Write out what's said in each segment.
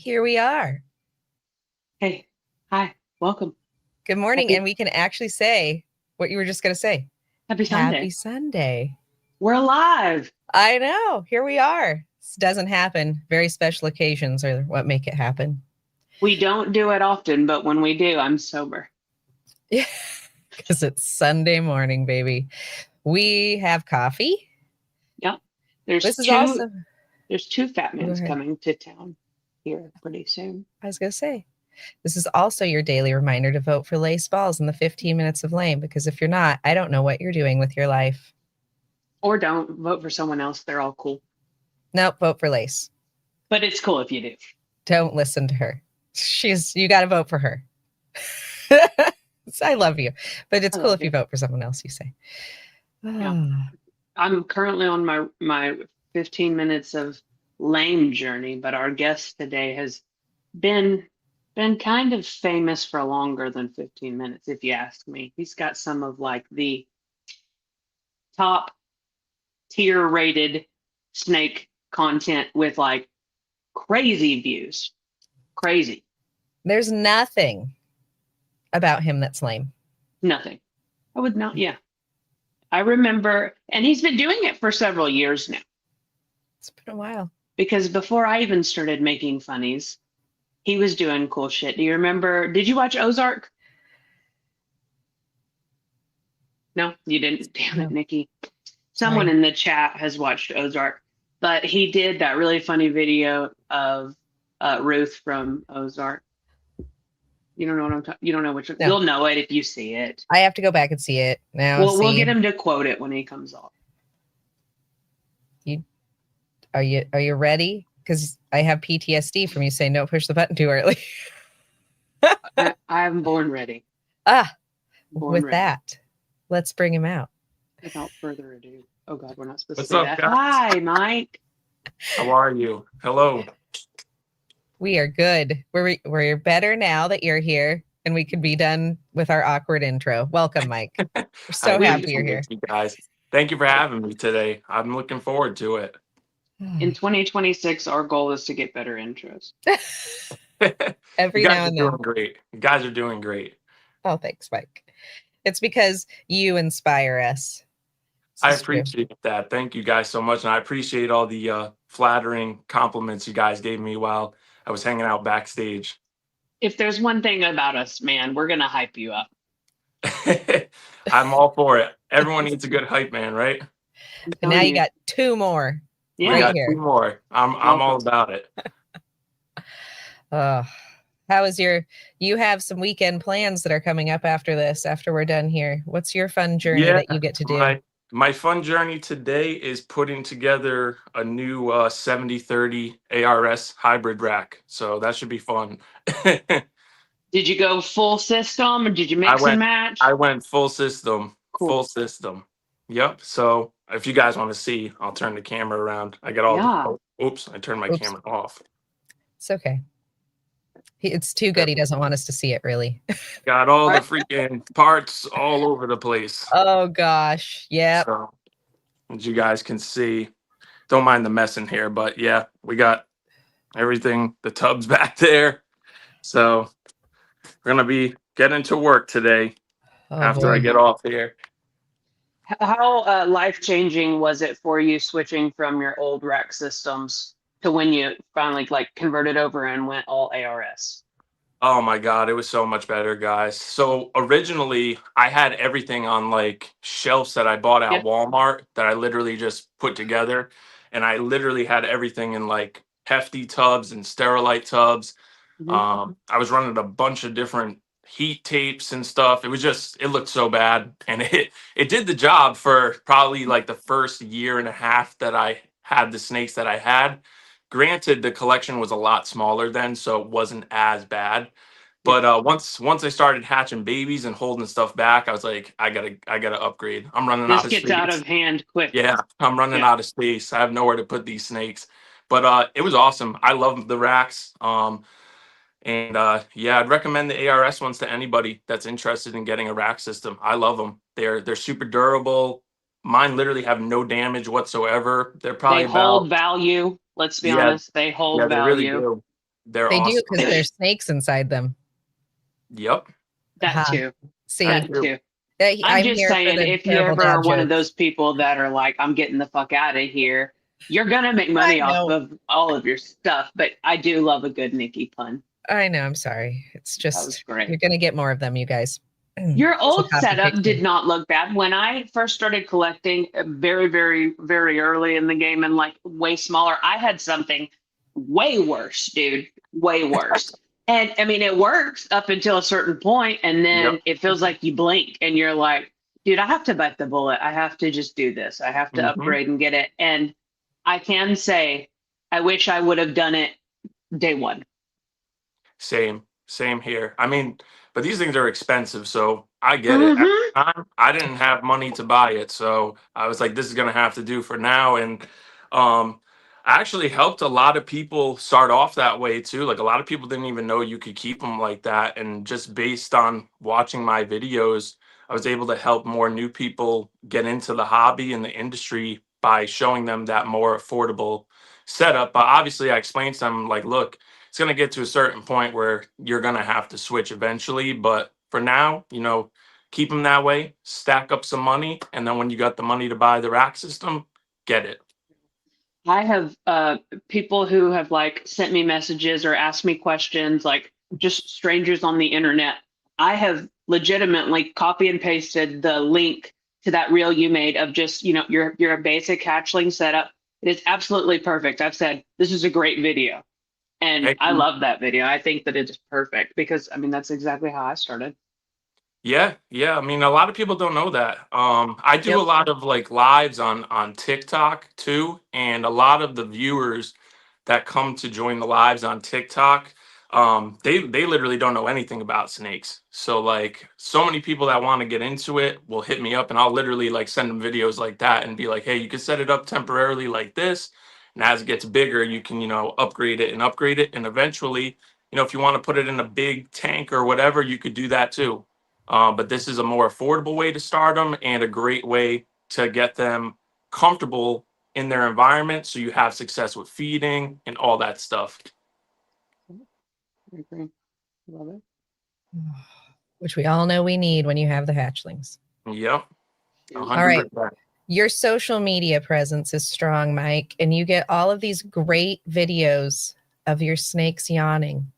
Here we are. Hey, hi, welcome. Good morning. Happy And we can actually say what you were just going to say. Happy Happy Sunday. Sunday. We're alive. I know. Here we are. This doesn't happen. Very special occasions are what make it happen. We don't do it often, but when we do, I'm sober. Yeah, because it's Sunday morning, baby. We have coffee. Yep. This is awesome. There's two fat Go mans ahead. coming to town here pretty soon. I was going to say, this is also your daily reminder to vote for Lace Balls in the 15 minutes of lame, because if you're not, I don't know what you're doing with your life. Or don't vote for someone else. They're all cool. Nope, vote for Lace. But it's cool if you do. Don't listen to her. You got to vote for her. I love you, but it's cool if you vote for someone else, you say. Yeah. I'm currently on my 15 minutes of lame journey, but our guest today has been kind of famous for longer than 15 minutes, if you ask me. He's got some of like the top tier rated snake content with like crazy views. Crazy. There's nothing about him that's lame. Nothing. I would not. Yeah. I remember, and he's been doing it for several years now. It's been a while. Because before I even started making funnies, he was doing cool shit. Do you remember? Did you watch Ozark? No, you didn't. Damn it, Nikki. Someone in the chat has watched Ozark, but he did that really funny video of Ruth from Ozark. You don't know what I'm talking. You don't know which one. No. You'll know it if you see it. I have to go back and see it now. We'll get him to quote it when he comes off. Are you ready? Because I have PTSD from you saying don't push the button too early. I'm born ready. With that, let's bring him out. Without further ado. Oh God, we're not supposed What's to say up, that. guys? Hi, Mike. How are you? Hello. We are good. We're better now that you're here, and we could be done with our awkward intro. Welcome, Mike. We're so happy you're here. You guys. Thank you for having me today. I'm looking forward to it. In 2026, our goal is to get better intros. Every now and then. Doing great. You guys are doing great. Oh, thanks, Mike. It's because you inspire us. I appreciate that. Thank you guys so much. And I appreciate all the flattering compliments you guys gave me while I was hanging out backstage. If there's one thing about us, man, we're going to hype you up. I'm all for it. Everyone needs a good hype man, right? And now you got two more. Yeah, right here. Two more. I'm all about it. How is you have some weekend plans that are coming up after this, after we're done here. What's your fun journey that you get to do? My fun journey today is putting together a new 7030 ARS hybrid rack. So that should be fun. Did you go full system or did you mix and match? I went full system. Cool. Full system. Yep. So if you guys want to see, I'll turn the camera around. I got all oops, I turned my camera off. It's okay. It's too good. He doesn't want us to see it, really. Got all the freaking parts all over the place. Oh, gosh. Yeah. So, as you guys can see, don't mind the mess in here, but yeah, we got everything, the tubs back there. So we're going to be getting to work today after I get off here. How life-changing was it for you switching from your old rack systems to when you finally converted over and went all ARS? Oh my God, it was so much better, guys. So originally I had everything on shelves that I bought at Walmart that I literally just put together. And I literally had everything in hefty tubs and Sterilite tubs. Mm-hmm. I was running a bunch of different heat tapes and stuff. It looked so bad. And it did the job for probably the first year and a half that I had the snakes that I had. Granted, the collection was a lot smaller then, so it wasn't as bad. But once I started hatching babies and holding stuff back, I was like, I gotta upgrade. I'm running out of space. This gets out of hand quick. Yeah, I'm running out of space. I have nowhere to put these snakes. But it was awesome. I love the racks. Yeah, I'd recommend the ARS ones to anybody that's interested in getting a rack system. I love them. They're super durable. Mine literally have no damage whatsoever. They're probably hold value. Let's be honest. They hold value. They really do. They're They do awesome. because there's snakes inside them. Yep. That Uh-huh. too. See, That too. I'm I'm just here for saying, the if you terrible ever are dad one of jokes. those people that are like, I'm getting the fuck out of here, you're gonna make money I off know. of all of your stuff. But I do love a good Nikki pun. I know. I'm sorry. It's That was just great. you're gonna get more of them, you guys. Your It's a old copy setup paste did thing. not look bad. When I first started collecting very, very, very early in the game and like way smaller, I had something way worse, dude. Way worse. And I mean, it works up until a certain point, and then Yep. it feels like you blink and you're like, dude, I have to bite the bullet. I have to just do this. I have to Mhm. upgrade and get it. And I can say, I wish I would have done it day one. Same here. I mean, but these things are expensive, so I get it. At the time, I didn't have money to buy it, so I was like, this is gonna have to do for now. And I actually helped a lot of people start off that way too. Like a lot of people didn't even know you could keep them like that. And just based on watching my videos, I was able to help more new people get into the hobby and the industry by showing them that more affordable setup. But obviously I explained to them like, look, it's going to get to a certain point where you're going to have to switch eventually. But for now, keep them that way, stack up some money. And then when you got the money to buy the rack system, get it. I have people who have like sent me messages or asked me questions, like just strangers on the internet. I have legitimately copy and pasted the link to that reel you made of just, your basic hatchling setup. It is absolutely perfect. I've said, this is a great video. And Hey, I love that video. I think that it's perfect because I mean, that's exactly how I started. yeah, yeah. I mean, a lot of people don't know that. I do Yep. a lot of like lives on TikTok too, and a lot of the viewers that come to join the lives on TikTok, they literally don't know anything about snakes. So like, so many people that want to get into it will hit me up, and I'll literally like send them videos like that and be like, hey, you can set it up temporarily like this, and as it gets bigger, you can upgrade it, and eventually, if you want to put it in a big tank or whatever, you could do that too. But this is a more affordable way to start them and a great way to get them comfortable in their environment so you have success with feeding and all that stuff. I agree. Love it. Which we all know we need when you have the hatchlings. Yep. Yeah. 100%. All right. Your social media presence is strong, Mike, and you get all of these great videos of your snakes yawning.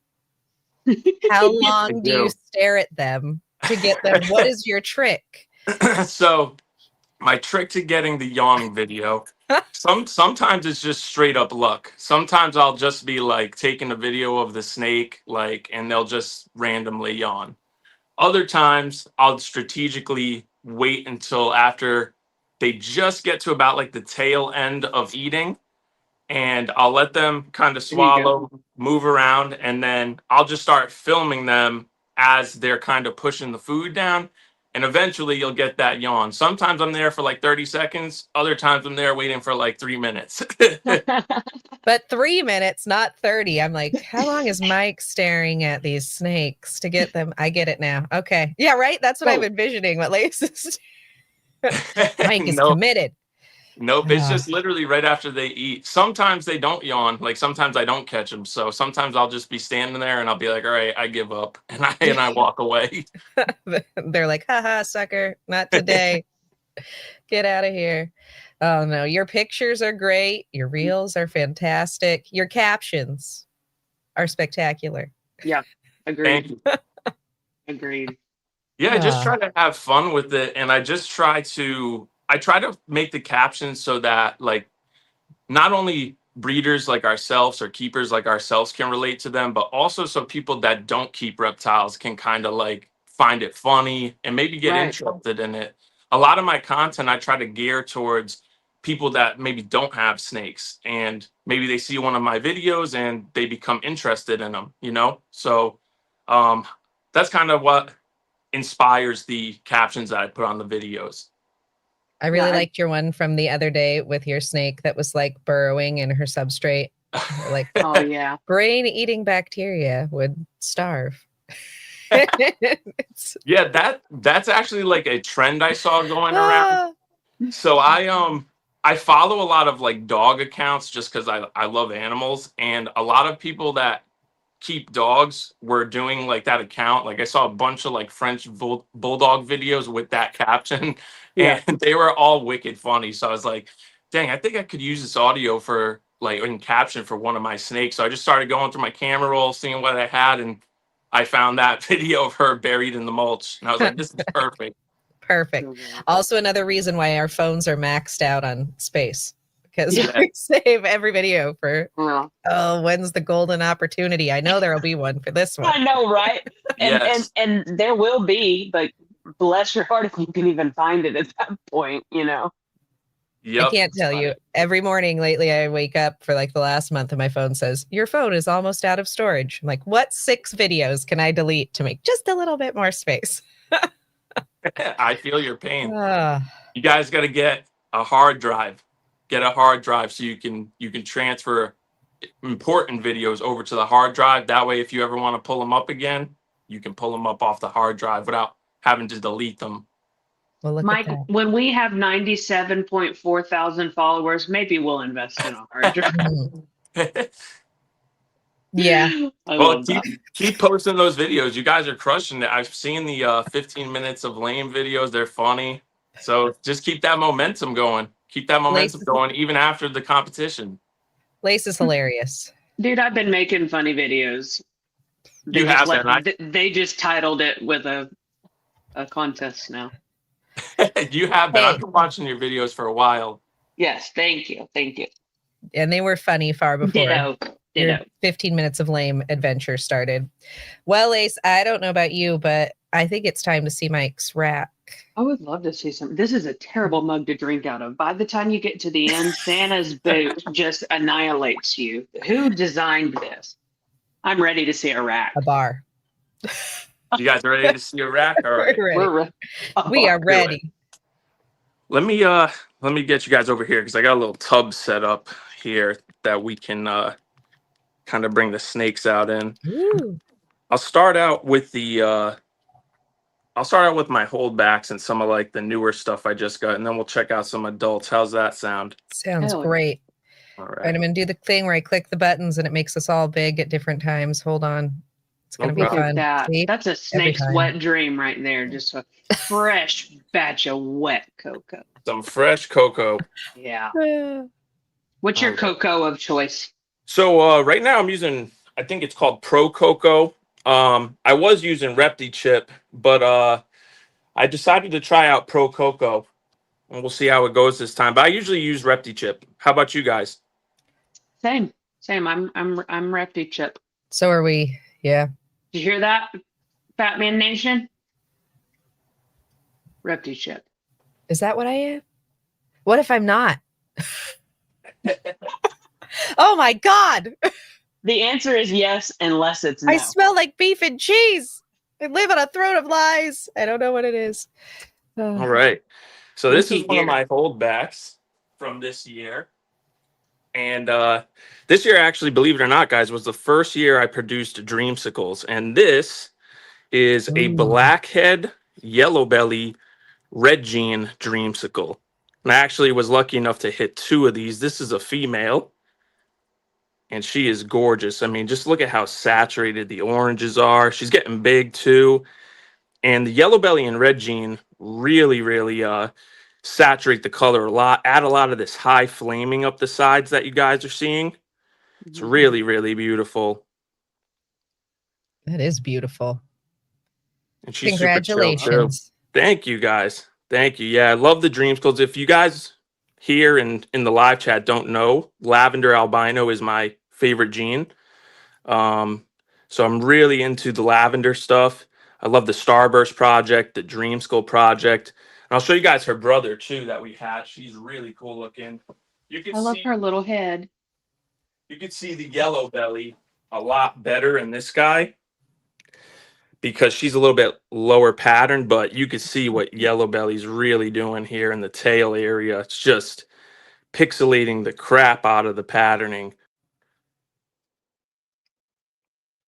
How long do you stare at them to get them? What is your trick? So my trick to getting the yawning video, sometimes it's just straight up luck. Sometimes I'll just be like taking a video of the snake, and they'll just randomly yawn. Other times I'll strategically wait until after they just get to about like the tail end of eating, and I'll let them kind of swallow, move around, and then I'll just start filming them as they're kind of pushing the food down. And eventually you'll get that yawn. Sometimes I'm there for like 30 seconds. Other times I'm there waiting for like 3 minutes. But 3 minutes, not 30. I'm like, how long is Mike staring at these snakes to get them? I get it now. Okay. Yeah, right? That's what I'm envisioning. What Lace is. Mike is committed. Nope, it's just literally right after they eat. Sometimes they don't yawn. Like sometimes I don't catch them. So sometimes I'll just be standing there and I'll be like, all right, I give up. And I walk away. They're like, haha, sucker, not today. Get out of here. Oh no, your pictures are great. Your reels are fantastic. Your captions are spectacular. Yeah, agreed. Thank you. Agreed. Yeah, I just try to have fun with it. And I try to make the captions so that like not only breeders like ourselves or keepers like ourselves can relate to them, but also so people that don't keep reptiles can kind of like find it funny and maybe get interested in it. A lot of my content I try to gear towards people that maybe don't have snakes, and maybe they see one of my videos and they become interested in them, So that's kind of what inspires the captions that I put on the videos. I really liked your one from the other day with your snake that was like burrowing in her substrate. Like, oh yeah, brain eating bacteria would starve. Yeah, that's actually like a trend I saw going around. So I follow a lot of like dog accounts just because I love animals, and a lot of people that keep dogs were doing like that account. Like I saw a bunch of like French bulldog videos with that caption, Yeah. and they were all wicked funny. So I was like, dang, I think I could use this audio for like in caption for one of my snakes. So I just started going through my camera roll, seeing what I had, and I found that video of her buried in the mulch, and I was like, this is perfect. Perfect. Also, another reason why our phones are maxed out on space, because Yeah. we save every video for, Well, oh, when's the golden opportunity? I know there'll be one for this I one. know, right? And, Yes. and there will be, but bless your heart if you can even find it at that point, you know. Yep. I can't tell you. Every morning lately, I wake up for like the last month and my phone says, your phone is almost out of storage. I'm like, what 6 videos can I delete to make just a little bit more space? I feel your pain. Ah, You guys got to get a hard drive. Get a hard drive so you can transfer important videos over to the hard drive. That way, if you ever want to pull them up again, you can pull them up off the hard drive without having to delete them. well, look Mike, at when we have 97.4 thousand followers, maybe we'll invest in a hard drive. that. Yeah. I Well, love that. keep posting those videos. You guys are crushing it. I've seen the 15 minutes of lame videos. They're funny. So just keep that momentum going. Keep that momentum going even after the competition. Lace is hilarious. Dude, I've been making funny videos. They You just have been. they just titled it with a contest now. You have been. Hey. I've been watching your videos for a while. Yes, thank you. Thank you. And they were funny far before Ditto. your Ditto. 15 minutes of lame adventure started. Well, Ace, I don't know about you, but I think it's time to see Mike's rack. I would love to see some. This is a terrible mug to drink out of. By the time you get to the end, Santa's boot just annihilates you. Who designed this? I'm ready to see a rack. A bar. You guys ready to see a rack? All right. We're ready. We're re- We are do it. ready. Let me get you guys over here because I got a little tub set up here that we can kind of bring the snakes out in. Ooh. I'll start out with my holdbacks and some of like the newer stuff I just got, and then we'll check out some adults. How's that sound? Sounds Hell yeah. great. All All right, right. I'm going to do the thing where I click the buttons and it makes us all big at different times. Hold on. It's going to No be Look fun. at that. See? That's a snake's time. wet dream right there. Just a fresh batch of wet cocoa. Some fresh cocoa. Yeah. Ah. What's your Okay. cocoa of choice? So right now I'm using, I think it's called Pro Cocoa. I was using Repti Chip, but I decided to try out Pro Cocoa, and we'll see how it goes this time. But I usually use Repti Chip. How about you guys? Same. I'm Repti Chip. So are we. Yeah. Did you hear that, Fat Man Nation? Repti Chip. Is that what I am? What if I'm not? Oh my God. The answer is yes, unless it's no. I smell like beef and cheese. I live on a throne of lies. I don't know what it is. All right. So this is Looky one of here. my holdbacks from this year. And this year, actually, believe it or not, guys, was the first year I produced Dreamsicles. And this is a Ooh. blackhead, yellow belly, red jean Dreamsicle. And I actually was lucky enough to hit 2 of these. This is a female, and she is gorgeous. I mean, just look at how saturated the oranges are. She's getting big too. And the yellow belly and red jean really, really saturate the color a lot, add a lot of this high flaming up the sides that you guys are seeing. It's really, really beautiful. That is beautiful. And she's super chill, too. Congratulations. Thank you, guys. Thank you. Yeah, I love the Dreamsicles. If you guys here and in the live chat don't know, Lavender Albino is my favorite gene. So I'm really into the lavender stuff. I love the Starburst project, the Dreamsicle project. And I'll show you guys her brother too that we had. She's really cool looking. You can I love see her little head. you can see the yellow belly a lot better in this guy because she's a little bit lower pattern, but you can see what yellow belly's really doing here in the tail area. It's just pixelating the crap out of the patterning.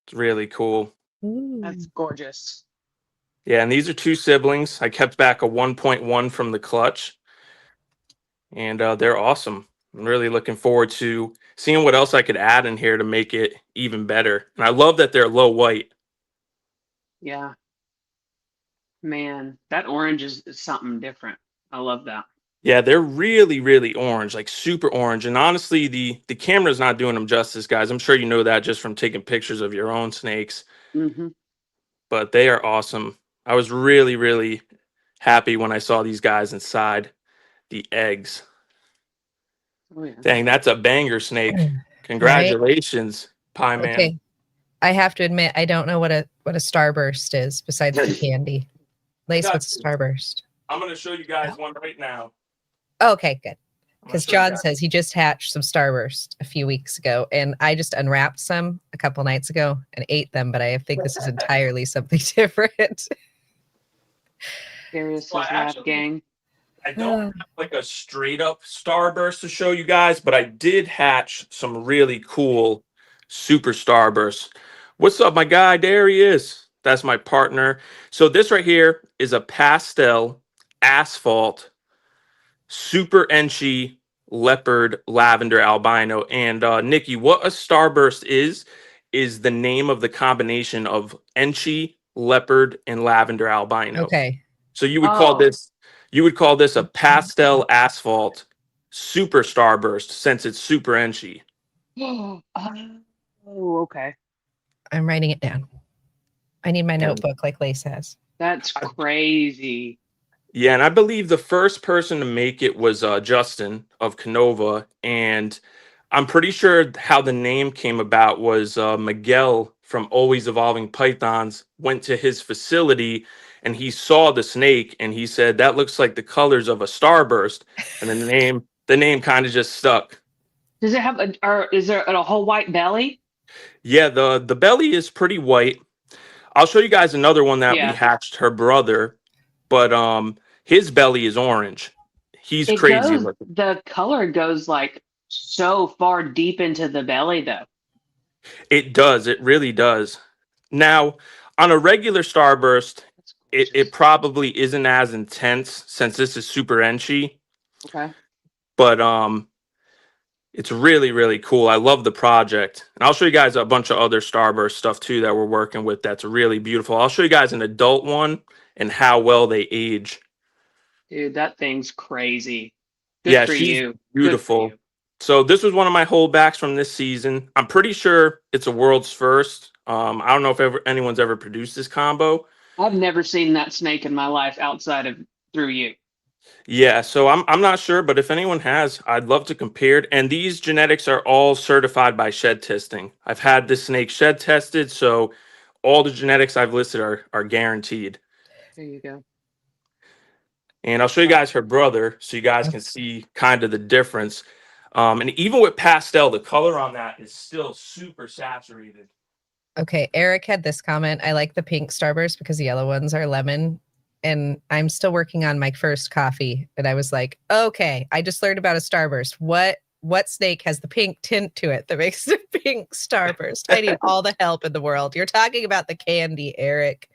It's really cool. Ooh. That's gorgeous. Yeah, and these are 2 siblings. I kept back a 1.1 from the clutch, and they're awesome. I'm really looking forward to seeing what else I could add in here to make it even better. And I love that they're low white. Yeah. Man, that orange is something different. I love that. Yeah, they're really, really orange, like super orange. And honestly, the camera's not doing them justice, guys. I'm sure you know that just from taking pictures of your own snakes. Mm-hmm. But they are awesome. I was really, really happy when I saw these guys inside the eggs. Oh, yeah. Dang, that's a banger snake. Right? Congratulations, Pie Man. Okay. I have to admit, I don't know what a starburst is besides the candy. Lace, what's a starburst? I'm going to show you guys one right now. Oh, okay, good. I'm gonna Because show you John guys. says he just hatched some starburst a few weeks ago, and I just unwrapped some a couple nights ago and ate them, but I think this is entirely something different. Darius' Well, lab actually- gang. I don't have like a straight up starburst to show you guys, but I did hatch some really cool super starbursts. What's up, my guy? There he is. That's my partner. So this right here is a pastel asphalt super enchy leopard lavender albino. And Nikki, what a starburst is the name of the combination of enchy, leopard, and lavender albino. Okay. So you would call this a Mm-hmm. pastel asphalt super starburst since it's super enchy. Oh, okay. I'm writing it down. I need my notebook like Lace has. That's crazy. Yeah, and I believe the first person to make it was Justin of Canova, and I'm pretty sure how the name came about was Miguel from Always Evolving Pythons went to his facility and he saw the snake and he said that looks like the colors of a starburst, and then the name kind of just stuck. Does it have is there a whole white belly? Yeah, the belly is pretty white. I'll show you guys another one that we hatched her brother, but his belly is orange. He's crazy looking. The color goes like so far deep into the belly though. It does. It really does. Now, on a regular starburst, it probably isn't as intense since this is super enchy. Okay. But it's really, really cool. I love the project. And I'll show you guys a bunch of other starburst stuff too that we're working with that's really beautiful. I'll show you guys an adult one and how well they age. Dude, that thing's crazy. Good Yeah, for she's you. beautiful. Good for you. So this was one of my holdbacks from this season. I'm pretty sure it's a world's first. I don't know if anyone's ever produced this combo. I've never seen that snake in my life outside of through you. Yeah, so I'm not sure, but if anyone has, I'd love to compare it. And these genetics are all certified by shed testing. I've had this snake shed tested, so all the genetics I've listed are guaranteed. There you go. And I'll show you guys her brother so you guys can see kind of the difference. And even with pastel, the color on that is still super saturated. Okay, Eric had this comment. I like the pink starburst because the yellow ones are lemon. And I'm still working on my first coffee. And I was like, okay, I just learned about a starburst. What snake has the pink tint to it that makes the pink starburst? I need all the help in the world. You're talking about the candy, Eric.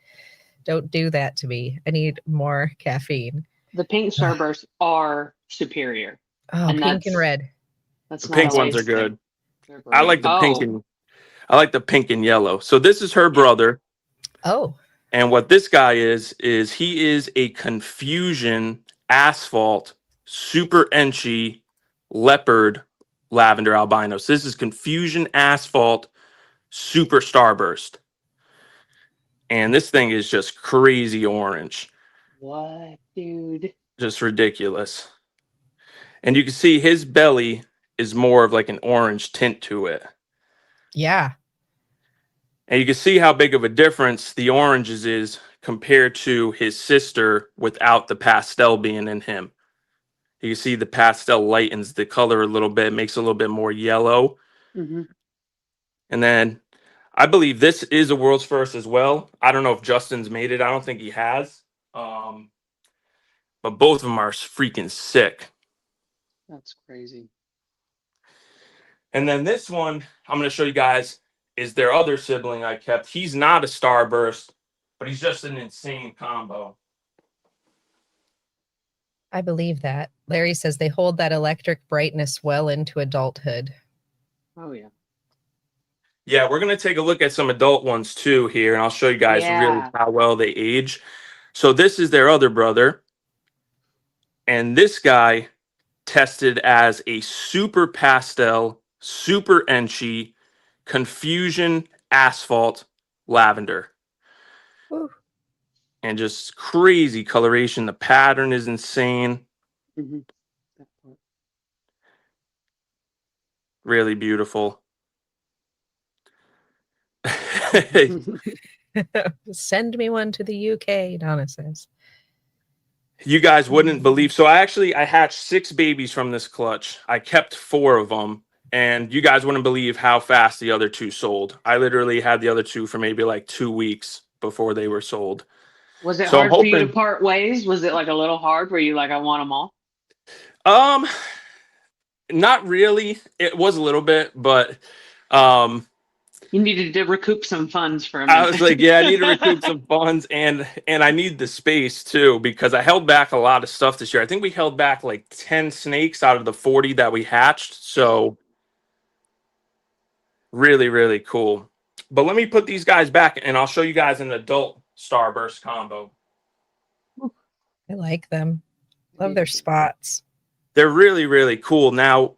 Don't do that to me. I need more caffeine. The pink starbursts are superior. Oh, And pink and red. That's The pink ones always are good. They're I great. like the pink and yellow. So this is her brother. Oh. And what this guy is he is a Confusion asphalt super enchy leopard lavender albino. So this is Confusion asphalt super starburst. And this thing is just crazy orange. What, dude? Just ridiculous. And you can see his belly is more of like an orange tint to it. Yeah. And you can see how big of a difference the oranges is compared to his sister without the pastel being in him. You can see the pastel lightens the color a little bit, makes it a little bit more yellow. Mm-hmm. And then I believe this is a world's first as well. I don't know if Justin's made it. I don't think he has. But both of them are freaking sick. That's crazy. And then this one, I'm going to show you guys, is their other sibling I kept. He's not a starburst, but he's just an insane combo. I believe that. Larry says they hold that electric brightness well into adulthood. Oh yeah. Yeah, we're going to take a look at some adult ones too here, and I'll show you guys really Yeah. how well they age. So this is their other brother, and this guy tested as a super pastel, super enchi, confusion asphalt lavender. Ooh. And just crazy coloration. The pattern is insane. Mm-hmm. Really beautiful. Send me one to the UK, Donna says. You guys wouldn't believe. So I hatched 6 babies from this clutch. I kept 4 of them. And you guys wouldn't believe how fast the other 2 sold. I literally had the other 2 for maybe like 2 weeks before they were sold. Was it So I'm hard for you to hoping, part ways? Was it like a little hard? Were you like, I want them all? not really. It was a little bit, but You needed to recoup some funds for a I minute. was like, yeah, I need to recoup some funds, and I need the space too, because I held back a lot of stuff this year. I think we held back like 10 snakes out of the 40 that we hatched. So really, really cool. But let me put these guys back and I'll show you guys an adult starburst combo. I like them. Love their spots. They're really, really cool. Now,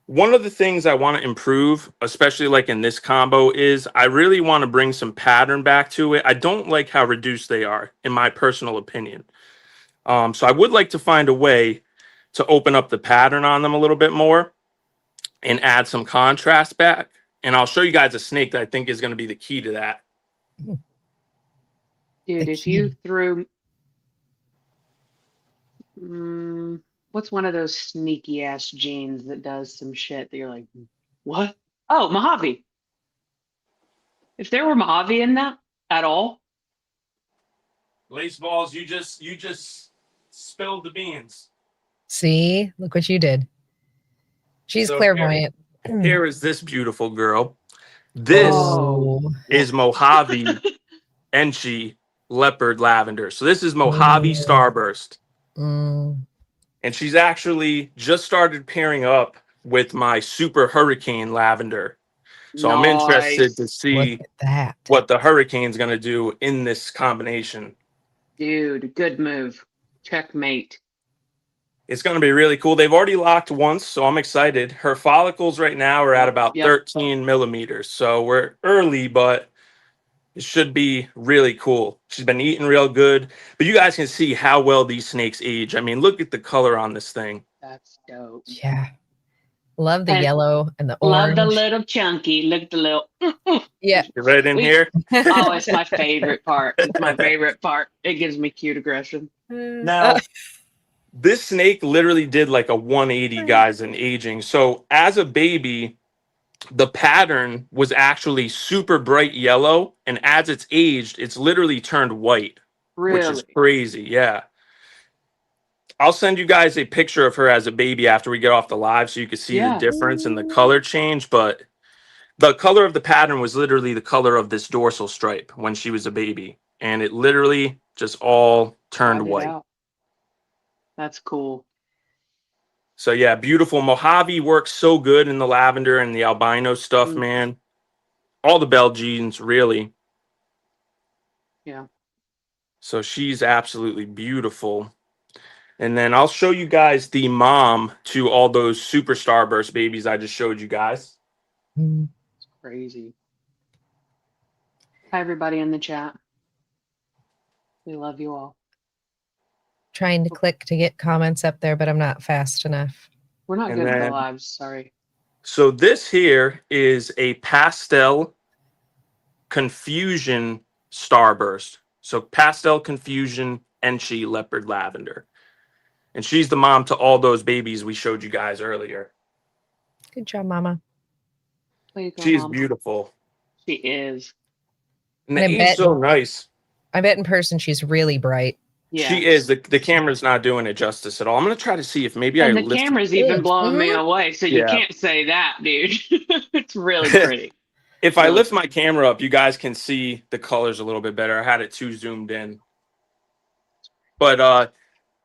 one of the things I want to improve, especially like in this combo, is I really want to bring some pattern back to it. I don't like how reduced they are, in my personal opinion. So I would like to find a way to open up the pattern on them a little bit more and add some contrast back. And I'll show you guys a snake that I think is going to be the key to that. Dude, if you threw what's one of those sneaky ass genes that does some shit that you're like, what? Oh, Mojave. If there were Mojave in that at all, Lace balls, you just spilled the beans. See, look what you did. She's So clairvoyant. Here is this beautiful girl. This is Mojave Enchi Leopard Lavender. So this is Mojave Starburst. And she's actually just started pairing up with my Super Hurricane Lavender. So I'm interested to see what the Hurricane's going to do in this combination. Dude, good move. Checkmate. It's going to be really cool. They've already locked once, so I'm excited. Her follicles right now are at about 13 millimeters. So we're early, but it should be really cool. She's been eating real good. But you guys can see how well these snakes age. I mean, look at the color on this thing. That's dope. Yeah. Love the yellow and the orange. Love the little chunky. Look the little. Yeah. You're right in here. Oh, it's my favorite part. It's my favorite part. It gives me cute aggression. Now, this snake literally did like a 180, guys, in aging. So as a baby, the pattern was actually super bright yellow, and as it's aged, it's literally turned white, which is crazy. Yeah. I'll send you guys a picture of her as a baby after we get off the live so you can see the difference in the color change. But the color of the pattern was literally the color of this dorsal stripe when she was a baby. And it literally just all turned white. That's cool. So yeah, beautiful. Mojave works so good in the lavender and the albino stuff, man. All the Bell genes, really. Yeah. So she's absolutely beautiful. And then I'll show you guys the mom to all those Super Starburst babies I just showed you guys. It's crazy. Hi, everybody in the chat. We love you all. Trying to click to get comments up there, but I'm not fast enough. We're not good at the lives. Sorry. So this here is a pastel confusion starburst. So pastel confusion Enchi leopard lavender. And she's the mom to all those babies we showed you guys earlier. Good job, Mama. She's beautiful. She is. And the age so nice. I bet in person she's really bright. Yeah. She is. The camera's not doing it justice at all. I'm going to try to see if maybe and the camera's even blowing me away, so you can't say that, dude. It's really pretty. If I lift my camera up, you guys can see the colors a little bit better. I had it too zoomed in. But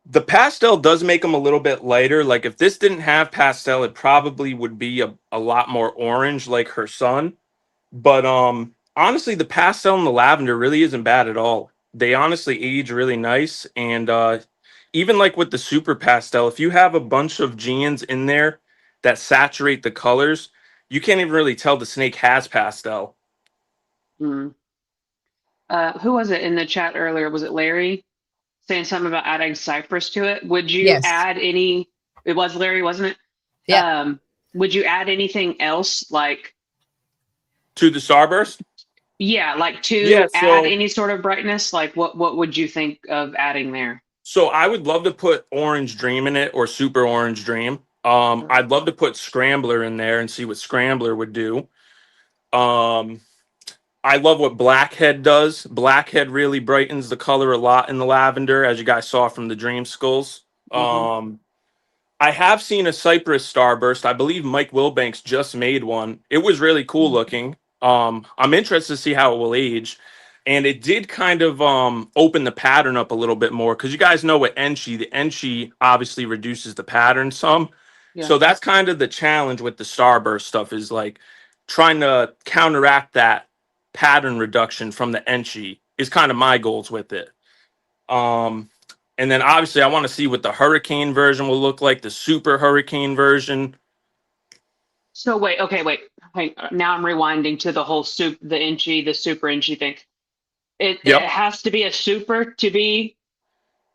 The pastel does make them a little bit lighter. Like if this didn't have pastel, it probably would be a lot more orange like her son. But honestly, the pastel and the lavender really isn't bad at all. They honestly age really nice. And even like with the super pastel, if you have a bunch of genes in there that saturate the colors, you can't even really tell the snake has pastel. Mm. Who was it in the chat earlier? Was it Larry saying something about adding cypress to it? Would you Yes. add any? It was Larry, wasn't it? Yeah. Would you add anything else like To the starburst? yeah, like to Yeah, add so any sort of brightness? Like what would you think of adding there? so I would love to put Orange Dream in it or Super Orange Dream. I'd love to put Scrambler in there and see what Scrambler would do. Um, I love what Blackhead does. Blackhead really brightens the color a lot in the lavender, as you guys saw from the Dream Skulls. I have seen a Cypress Starburst. I believe Mike Wilbanks just made one. It was really cool looking. I'm interested to see how it will age. And it did kind of open the pattern up a little bit more because you guys know what Enchi, the Enchi obviously reduces the pattern some. Yeah. So that's kind of the challenge with the Starburst stuff is like trying to counteract that pattern reduction from the Enchi is kind of my goals with it. And then obviously I want to see what the Hurricane version will look like, the Super Hurricane version. So wait. Now I'm rewinding to the whole the super Inchy thing. It has to be a super to be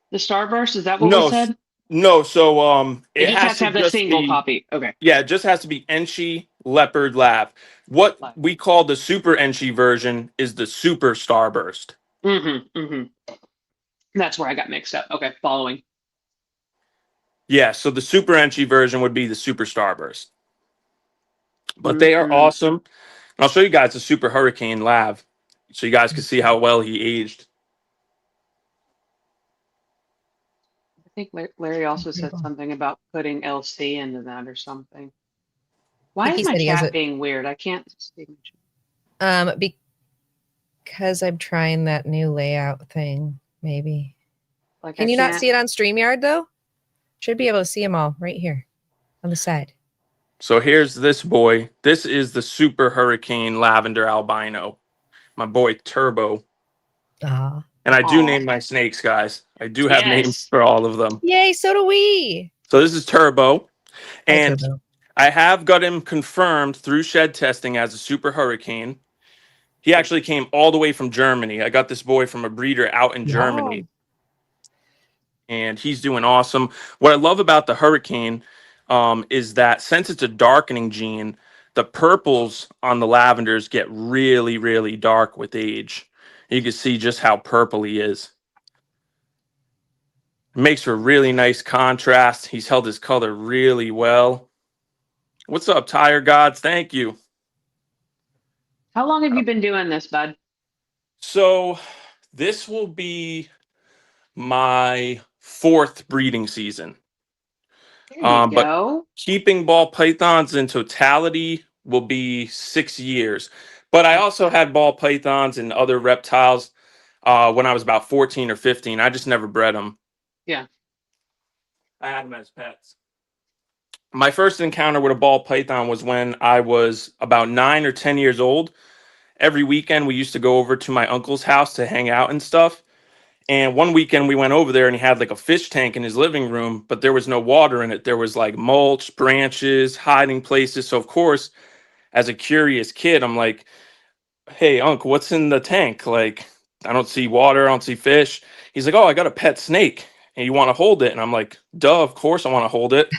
the Starburst. Is that what we said? No. So it just has to have the single copy. Okay. Yeah, it just has to be Enchi Leopard Lav. What we call the Super Enchi version is the Super Starburst. That's where I got mixed up. Okay, following. Yeah, so the Super Enchi version would be the Super Starburst. But they are awesome. And I'll show you guys the Super Hurricane Lav so you guys can see how well he aged. I think Larry also said something about putting LC into that or something. Why is my chat being weird? I can't see. Because I'm trying that new layout thing, maybe. Like, can you not see it on StreamYard, though? Should be able to see them all right here on the side. So here's this boy. This is the Super Hurricane Lavender Albino. My boy Turbo. And I do name my snakes, guys. I do have names for all of them. Yay, so do we. So this is Turbo. And I have got him confirmed through shed testing as a Super Hurricane. He actually came all the way from Germany. I got this boy from a breeder out in Germany. And he's doing awesome. What I love about the Hurricane is that since it's a darkening gene, the purples on the lavenders get really, really dark with age. You can see just how purple he is. It makes for a really nice contrast. He's held his color really well. What's up, Tire Gods? Thank you. How long have you been doing this, bud? So this will be my 4th breeding season. But keeping ball pythons in totality will be 6 years. But I also had ball pythons and other reptiles when I was about 14 or 15. I just never bred them. Yeah. I had them as pets. My first encounter with a ball python was when I was about 9 or 10 years old. Every weekend we used to go over to my uncle's house to hang out and stuff. And one weekend we went over there and he had like a fish tank in his living room, but there was no water in it. There was like mulch, branches, hiding places. So of course, as a curious kid, I'm like, hey, Uncle, what's in the tank? Like, I don't see water. I don't see fish. He's like, oh, I got a pet snake. And you want to hold it? And I'm like, duh, of course I want to hold it.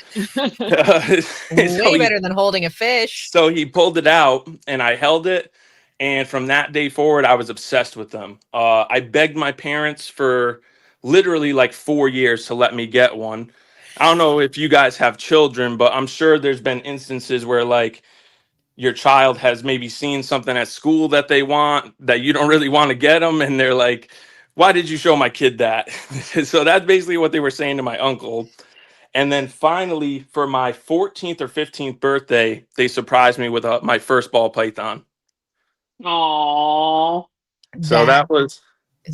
Way better than holding a fish. So he pulled it out and I held it. And from that day forward, I was obsessed with them. I begged my parents for literally like 4 years to let me get one. I don't know if you guys have children, but I'm sure there's been instances where like your child has maybe seen something at school that they want that you don't really want to get them. And they're like, why did you show my kid that? So that's basically what they were saying to my uncle. And then finally, for my 14th or 15th birthday, they surprised me with my first ball python. Aww. So that was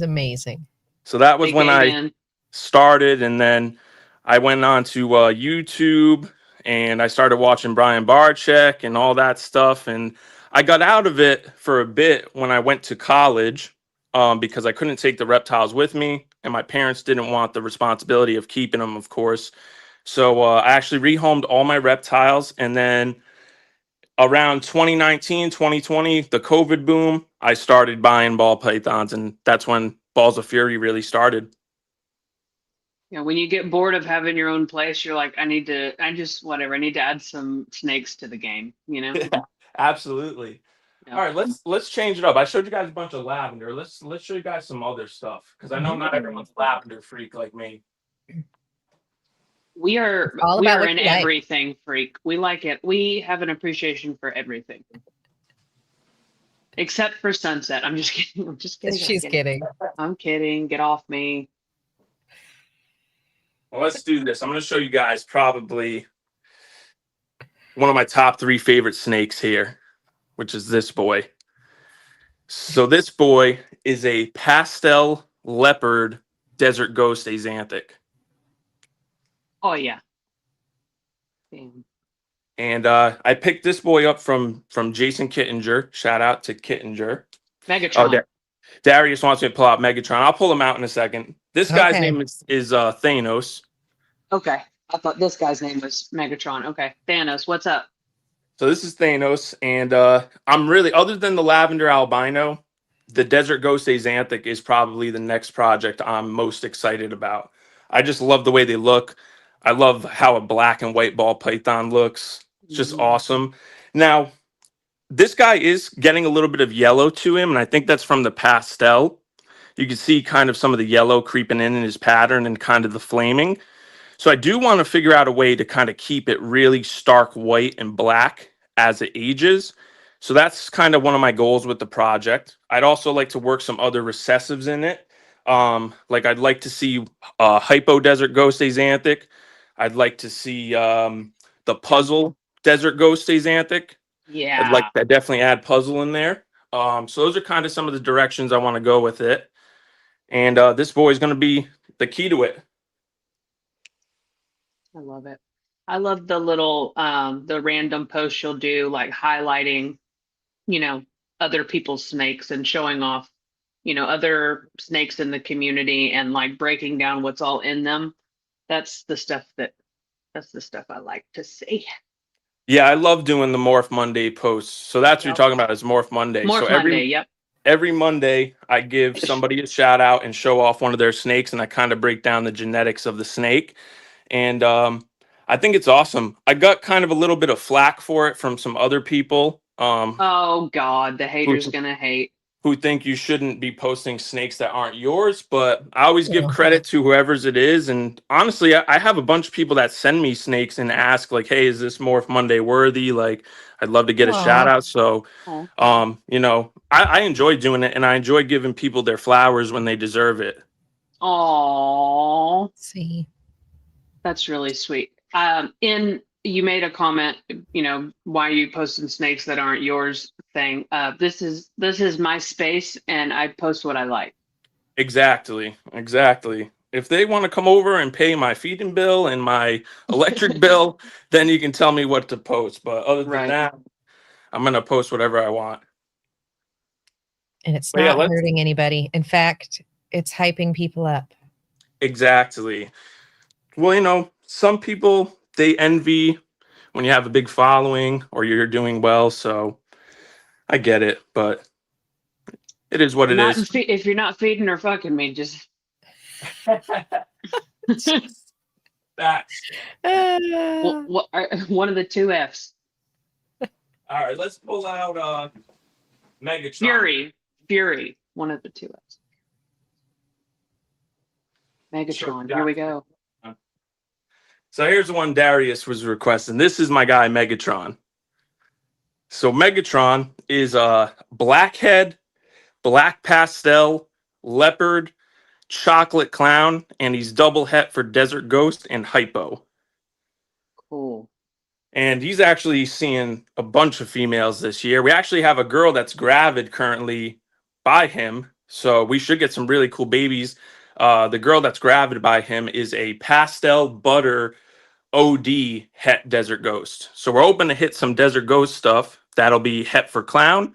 amazing. So that was when I started, and then I went on to YouTube and I started watching Brian Barczyk and all that stuff. And I got out of it for a bit when I went to college because I couldn't take the reptiles with me, and my parents didn't want the responsibility of keeping them, of course. So I actually rehomed all my reptiles, and then around 2019, 2020, the COVID boom, I started buying ball pythons, and that's when Balls of Fury really started. Yeah, when you get bored of having your own place, you're like, I need to add some snakes to the game, you know? Yeah, absolutely. Yeah. All right, let's change it up. I showed you guys a bunch of lavender. Let's show you guys some other stuff, because I know not everyone's a lavender freak like me. We are all we about are what an you like. everything freak. We like it. We have an appreciation for everything. Except for sunset. I'm just kidding. I'm just kidding. She's kidding. I'm kidding. Get off me. Well, let's do this. I'm going to show you guys probably one of my top 3 favorite snakes here, which is this boy. So this boy is a pastel leopard desert ghost axanthic. Oh yeah. Damn. And I picked this boy up from Jason Kittinger. Shout out to Kittinger. Megatron. Darius wants me to pull out Megatron. I'll pull him out in a second. This guy's Okay. name is Thanos. Okay. I thought this guy's name was Megatron. Okay. Thanos, what's up? So this is Thanos, and I'm really, other than the lavender albino, the desert ghost axanthic is probably the next project I'm most excited about. I just love the way they look. I love how a black and white ball python looks. It's just awesome. Now, this guy is getting a little bit of yellow to him, and I think that's from the pastel. You can see kind of some of the yellow creeping in his pattern and kind of the flaming. So I do want to figure out a way to kind of keep it really stark white and black as it ages. So that's kind of one of my goals with the project. I'd also like to work some other recessives in it. Like I'd like to see Hypo Desert Ghost Axanthic. I'd like to see the Puzzle Desert Ghost Axanthic. Yeah. I'd like to definitely add Puzzle in there. So those are kind of some of the directions I want to go with it. And this boy is going to be the key to it. I love it. I love the little the random posts you'll do, like highlighting, other people's snakes and showing off, other snakes in the community and like breaking down what's all in them. That's the stuff I like to see. Yeah, I love doing the Morph Monday posts. So that's what you're talking about is Morph Monday. Morph Monday, yep. Every Monday, I give somebody a shout out and show off one of their snakes, and I kind of break down the genetics of the snake. And I think it's awesome. I got kind of a little bit of flack for it from some other people. Oh God, the haters gonna hate. Who think you shouldn't be posting snakes that aren't yours, but I always give credit to whoever's it is. And honestly, I have a bunch of people that send me snakes and ask like, hey, is this Morph Monday worthy? Like, I'd love to get a shout out. So, I enjoy doing it, and I enjoy giving people their flowers when they deserve it. Oh, See, that's really sweet. You made a comment, why are you posting snakes that aren't yours thing. This is my space, and I post what I like. Exactly. If they want to come over and pay my feeding bill and my electric bill, then you can tell me what to post. But other than that, I'm going to post whatever I want. And it's not hurting anybody. In fact, it's hyping people up. Exactly. Well, some people, they envy when you have a big following or you're doing well. So I get it, but it is what it is. If you're not feeding or fucking me, just... That's one of the two F's. All right, let's pull out Megatron. Fury, one of the two F's. Megatron, here we go. So here's the one Darius was requesting. This is my guy, Megatron. So Megatron is a blackhead, black pastel, leopard, chocolate clown, and he's double het for Desert Ghost and Hypo. Cool. And he's actually seeing a bunch of females this year. We actually have a girl that's gravid currently by him. So we should get some really cool babies. The girl that's grabbed by him is a pastel butter OD Het Desert Ghost. So we're hoping to hit some Desert Ghost stuff. That'll be Het for Clown.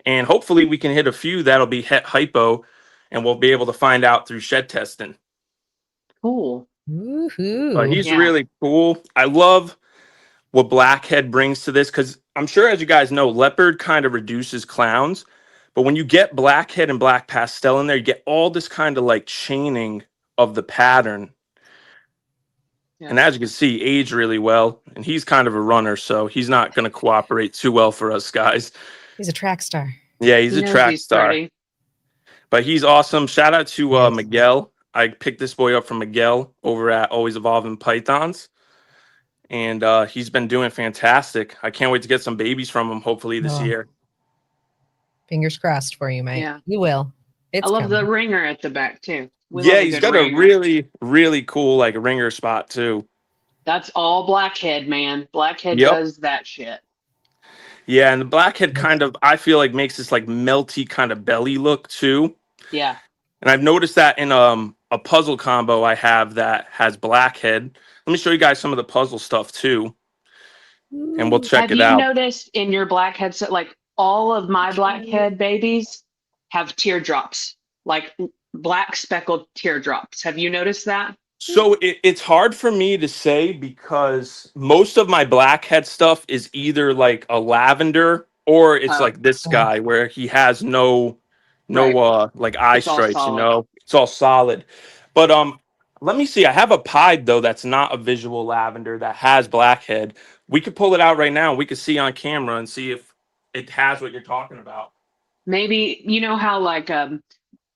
And hopefully we can hit a few that'll be Het Hypo. And we'll be able to find out through shed testing. Cool. Woohoo. But he's really cool. I love what Blackhead brings to this because I'm sure, as you guys know, Leopard kind of reduces clowns. But when you get Blackhead and Black Pastel in there, you get all this kind of like chaining of the pattern. Yeah. And as you can see, aged really well. And he's kind of a runner, so he's not going to cooperate too well for us guys. He's a track star. Yeah, he's a track star. Pretty. But he's awesome. Shout out to Miguel. I picked this boy up from Miguel over at Always Evolving Pythons. And he's been doing fantastic. I can't wait to get some babies from him, hopefully this year. Fingers crossed for you, Mike. Yeah. You will. I love the ringer at the back, too. Yeah, he's got ringer. A really, really cool like ringer spot, too. That's all Blackhead, man. Blackhead does that shit. Yeah, and the Blackhead kind of, I feel like, makes this like melty kind of belly look, too. Yeah. And I've noticed that in a puzzle combo I have that has Blackhead. Let me show you guys some of the puzzle stuff, too. And we'll check it out. Have you noticed in your Blackhead set, like all of my Blackhead babies have teardrops, like black speckled teardrops. Have you noticed that? So it's hard for me to say because most of my Blackhead stuff is either like a lavender or it's like this guy where he has no like eye stripes, you know. It's all solid. But let me see. I have a pied though that's not a visual lavender that has Blackhead. We could pull it out right now. We could see on camera and see if it has what you're talking about. Maybe you know how like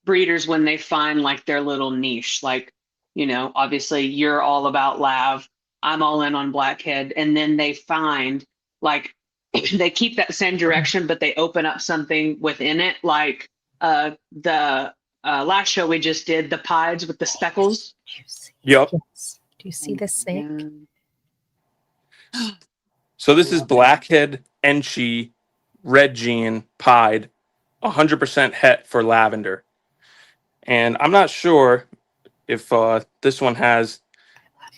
breeders, when they find like their little niche, like, you know, obviously you're all about lav, I'm all in on Blackhead, and then they find like they keep that same direction but they open up something within it, like the last show we just did, the pieds with the speckles. Yep. Do you see this snake? So this is Blackhead Enchi Red Gene pied, 100% het for lavender. And I'm not sure if this one has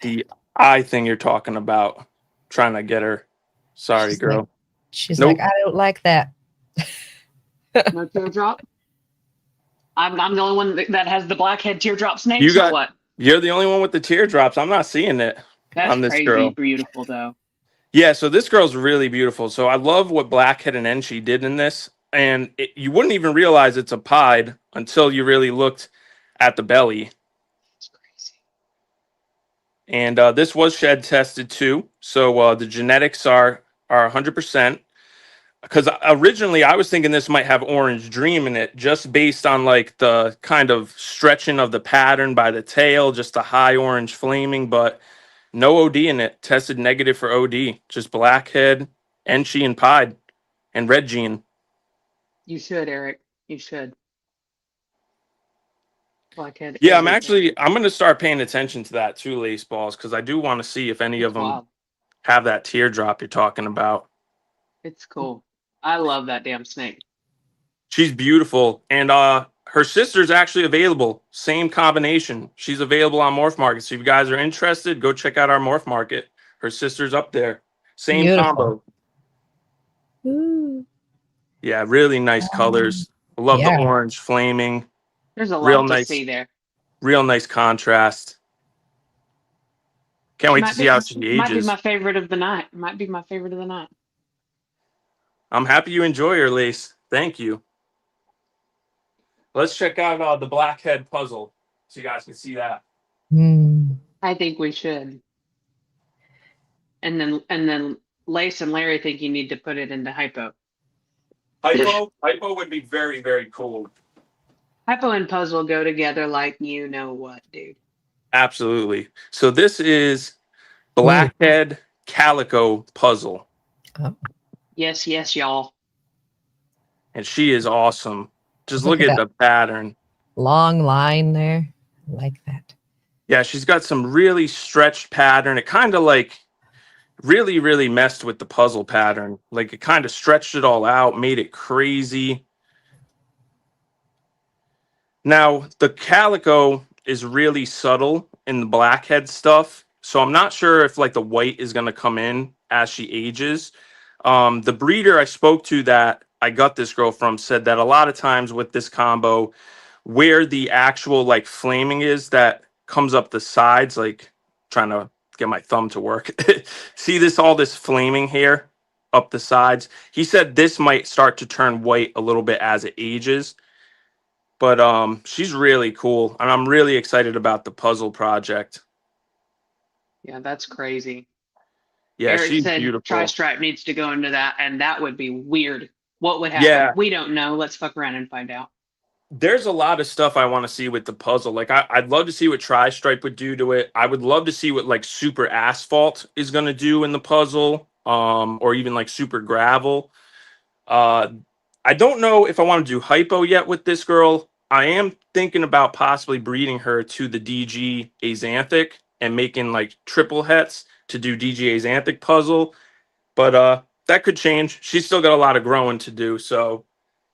the eye thing you're talking about. I'm trying to get her. Sorry, she's girl. She's like, I don't like that. No teardrop? I'm the only one that has the Blackhead teardrop snakes, or what? You're the only one with the teardrops. I'm not seeing it. That's on this crazy girl. Beautiful, though. Yeah, so this girl's really beautiful. So I love what Blackhead and Enchi did in this. And you wouldn't even realize it's a pied until you really looked at the belly. It's crazy. And this was shed tested too. So the genetics are 100%. Because originally I was thinking this might have Orange Dream in it, just based on like the kind of stretching of the pattern by the tail, just a high orange flaming, but no OD in it. Tested negative for OD. Just Blackhead, Enchi, and pied, and Red Gene. You should, Eric. You should. Blackhead. Yeah, I'm going to start paying attention to that too, Lace Balls, because I do want to see if any of them have that teardrop you're talking about. It's cool. I love that damn snake. She's beautiful. And her sister's actually available. Same combination. She's available on Morph Market. So if you guys are interested, go check out our Morph Market. Her sister's up there. Same combo. Ooh. Yeah, really nice colors. I love the orange flaming. There's a lot to see there. Real nice contrast. Can't wait to see how she ages. Might be my favorite of the night. I'm happy you enjoy her, Lace. Thank you. Let's check out the Blackhead puzzle so you guys can see that. I think we should. And then Lace and Larry think you need to put it into Hypo. Hypo would be very, very cool. Hypo and puzzle go together like you know what, dude. Absolutely. So this is Blackhead Calico puzzle. Oh. Yes, y'all. And she is awesome. Just look at the pattern. Long line there. I like that. Yeah, she's got some really stretched pattern. It kind of like really, really messed with the puzzle pattern. Like it kind of stretched it all out, made it crazy. Now, the Calico is really subtle in the blackhead stuff. So I'm not sure if like the white is going to come in as she ages. The breeder I spoke to that I got this girl from said that a lot of times with this combo, where the actual like flaming is that comes up the sides, like trying to get my thumb to work. See this, all this flaming here up the sides. He said this might start to turn white a little bit as it ages. But she's really cool, and I'm really excited about the puzzle project. Yeah, that's crazy. Yeah, Eric she's said beautiful. Tri-Stripe needs to go into that, and that would be weird. What would happen? Yeah. We don't know. Let's fuck around and find out. There's a lot of stuff I want to see with the puzzle. Like I'd love to see what Tri-Stripe would do to it. I would love to see what like Super Asphalt is gonna do in the puzzle, or even like Super Gravel. I don't know if I want to do hypo yet with this girl. I am thinking about possibly breeding her to the DG Axanthic and making like triple hets to do DG Axanthic puzzle. But that could change. She's still got a lot of growing to do, so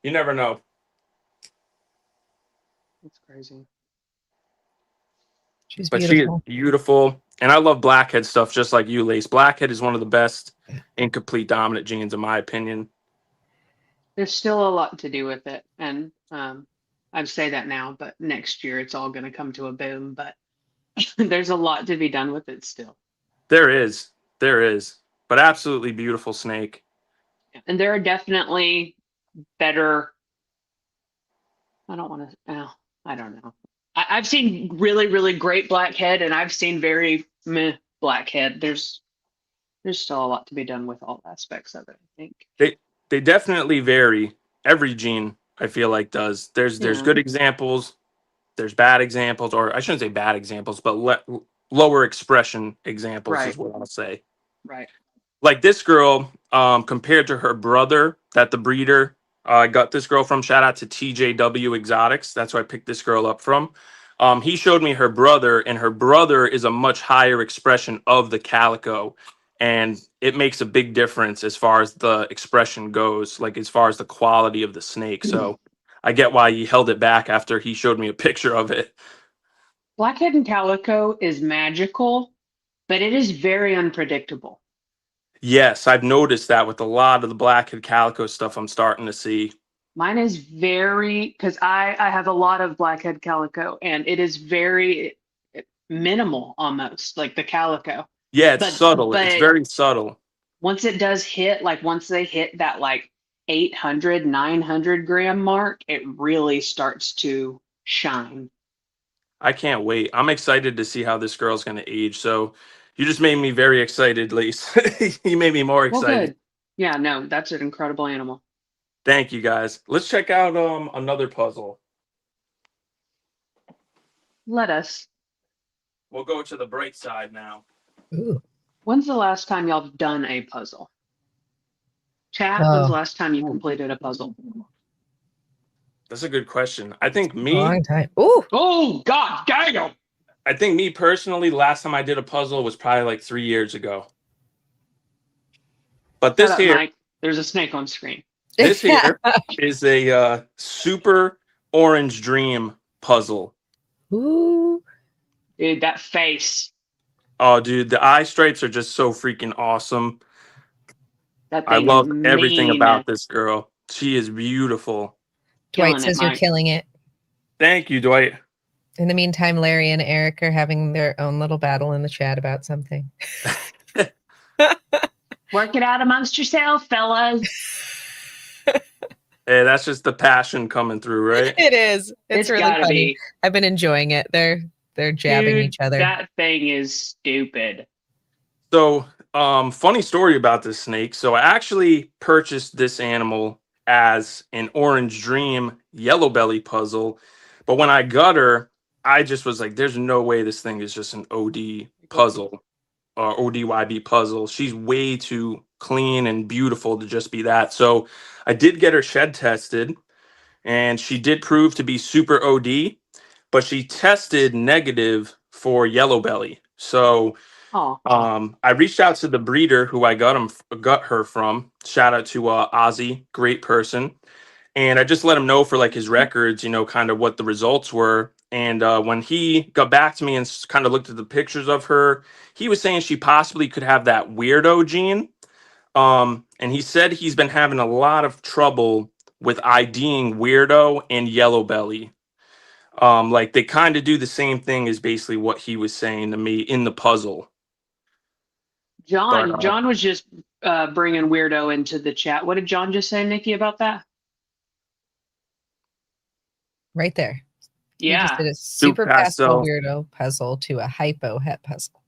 you never know. That's crazy. She's But beautiful. she is beautiful. And I love blackhead stuff just like you, Lace. Blackhead is one of the best incomplete dominant genes, in my opinion. There's still a lot to do with it, and I'd say that now, but next year it's all going to come to a boom. But there's a lot to be done with it still. There is. But absolutely beautiful snake. And there are definitely better. I don't want to. I don't know. I've seen really, really great blackhead, and I've seen very meh blackhead. There's still a lot to be done with all aspects of it, I think. They definitely vary. Every gene, I feel like, does. There's good examples, there's bad examples, or I shouldn't say bad examples, but lower expression examples is what I'll say. Right. Like this girl, compared to her brother that the breeder got this girl from, shout out to TJW Exotics. That's where I picked this girl up from. He showed me her brother, and her brother is a much higher expression of the calico. And it makes a big difference as far as the expression goes, like as far as the quality of the snake. So I get why he held it back after he showed me a picture of it. Blackhead and calico is magical, but it is very unpredictable. Yes, I've noticed that with a lot of the blackhead calico stuff I'm starting to see. Mine is very, because I have a lot of blackhead calico, and it is very minimal almost, like the calico. Yeah, it's subtle. It's very subtle. Once it does hit, like once they hit that like 800, 900 gram mark, it really starts to shine. I can't wait. I'm excited to see how this girl's going to age. So you just made me very excited, Lise. You made me more excited. Well, good. Yeah, no, that's an incredible animal. Thank you, guys. Let's check out another puzzle. Let us. We'll go to the bright side now. Ooh. When's the last time y'all have done a puzzle? Chat, when's the last time you completed a puzzle? That's a good question. I think me. Long time. Ooh. Oh, God damn. I think me personally, last time I did a puzzle was probably like 3 years ago. But this here, Mike. There's a snake on screen. This here is a Super Orange Dream puzzle. Ooh. Dude, that face. Oh, dude, the eye stripes are just so freaking awesome. I love everything about this girl. She is beautiful. Dwight says you're killing it. Thank you, Dwight. In the meantime, Larry and Eric are having their own little battle in the chat about something. Work it out amongst yourself, fellas. Hey, that's just the passion coming through, right? It is. It's really gotta funny. be. I've been enjoying it. They're jabbing each other. That thing is stupid. So, funny story about this snake. So I actually purchased this animal as an Orange Dream yellow belly puzzle. But when I got her, I just was like, there's no way this thing is just an OD puzzle or ODYB puzzle. She's way too clean and beautiful to just be that. So I did get her shed tested, and she did prove to be super OD, but she tested negative for yellow belly. So I reached out to the breeder who I got her from. Shout out to Ozzy, great person. And I just let him know for like his records, you know, kind of what the results were. And when he got back to me and kind of looked at the pictures of her, he was saying she possibly could have that weirdo gene. And he said he's been having a lot of trouble with IDing weirdo and yellow belly. Like they kind of do the same thing as basically what he was saying to me in the puzzle. John was just bringing weirdo into the chat. What did John just say, Nikki, about that? Right there. Yeah. He just did a super pastel pastel weirdo puzzle to a hypo het puzzle.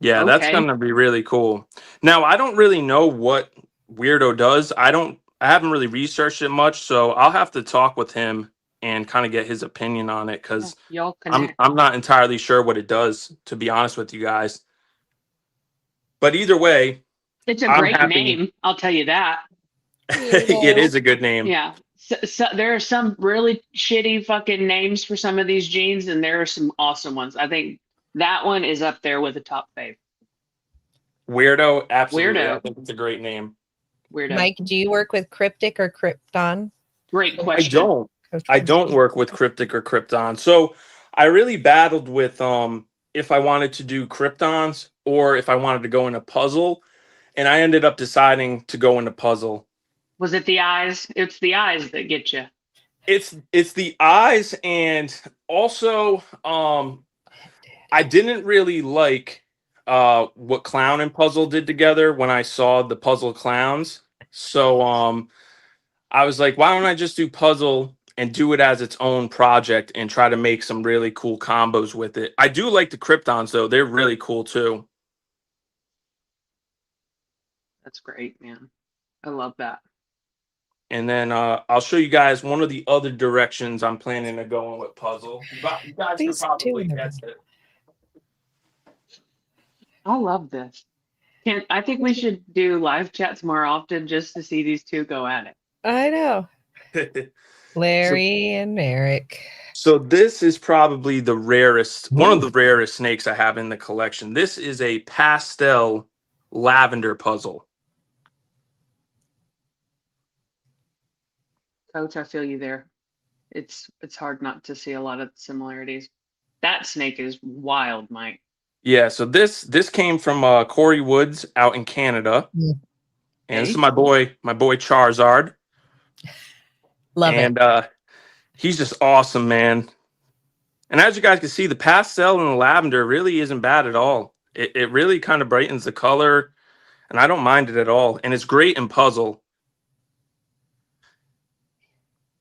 Yeah, that's Okay. gonna be really cool. Now, I don't really know what weirdo does. I haven't really researched it much, so I'll have to talk with him and kind of get his opinion on it because Y'all connect. I'm not entirely sure what it does, to be honest with you guys. But either way, It's a I'm great happy. name, I'll tell you that. It is a good name. Yeah. So there are some really shitty fucking names for some of these genes, and there are some awesome ones. I think that one is up there with the top fave. Weirdo, absolutely. Weirdo. I think it's a great name. Weirdo. Mike, do you work with Cryptic or Krypton? Great I question. don't work with Cryptic or Krypton. So I really battled with if I wanted to do Kryptons or if I wanted to go in a puzzle, and I ended up deciding to go into puzzle. Was it the eyes? It's the eyes that get you. It's the eyes, and also I didn't really like what Clown and Puzzle did together when I saw the Puzzle Clowns. So I was like, why don't I just do Puzzle and do it as its own project and try to make some really cool combos with it. I do like the Kryptons though. They're really cool too. That's great, man. I love that. And then I'll show you guys one of the other directions I'm planning to go in with Puzzle. You guys can Please probably do. guess it. I love this. I think we should do live chats more often just to see these two go at it. I know. Larry and Eric. So this is probably the rarest, one of the rarest snakes I have in the collection. This is a pastel lavender puzzle. Coach, I feel you there. It's hard not to see a lot of similarities. That snake is wild, Mike. Yeah, so this came from Corey Woods out in Canada. Yeah. And this is my boy Charizard. Love it. And he's just awesome, man. And as you guys can see, the pastel and the lavender really isn't bad at all. It really kind of brightens the color, and I don't mind it at all. And it's great in puzzle.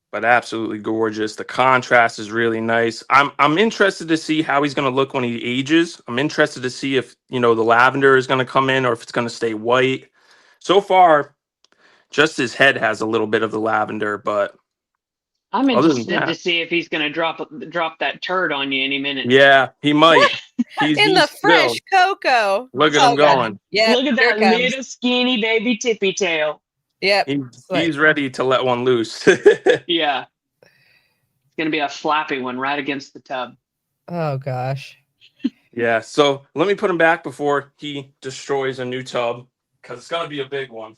But absolutely gorgeous. The contrast is really nice. I'm interested to see how he's going to look when he ages. I'm interested to see if, the lavender is going to come in or if it's going to stay white. So far, just his head has a little bit of the lavender, but I'm other than interested that- to see if he's going to drop that turd on you any minute. yeah, he might. He's In the fresh thrilled. cocoa. Look at him God. going. Yeah. Look at that little skinny baby tippy tail. Yep. He's ready to let one loose. Yeah. It's going to be a flappy one right against the tub. Oh gosh. Yeah, so let me put him back before he destroys a new tub, because it's going to be a big one.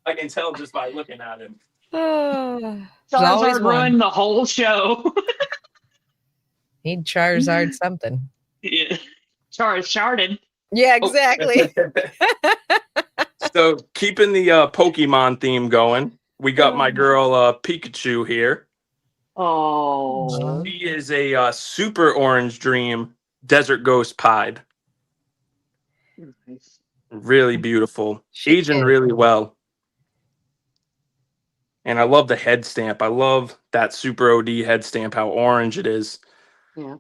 I can tell just by looking at him. Oh, Charizard ruined the whole show. Need Charizard something. Yeah. Sharded. Yeah, exactly. So keeping the Pokemon theme going, we got my girl Pikachu here. Oh. She is a super orange dream desert ghost pied. Nice. Really beautiful. She Aging is. really well. And I love the head stamp. I love that super OD head stamp, how orange it is. Yeah.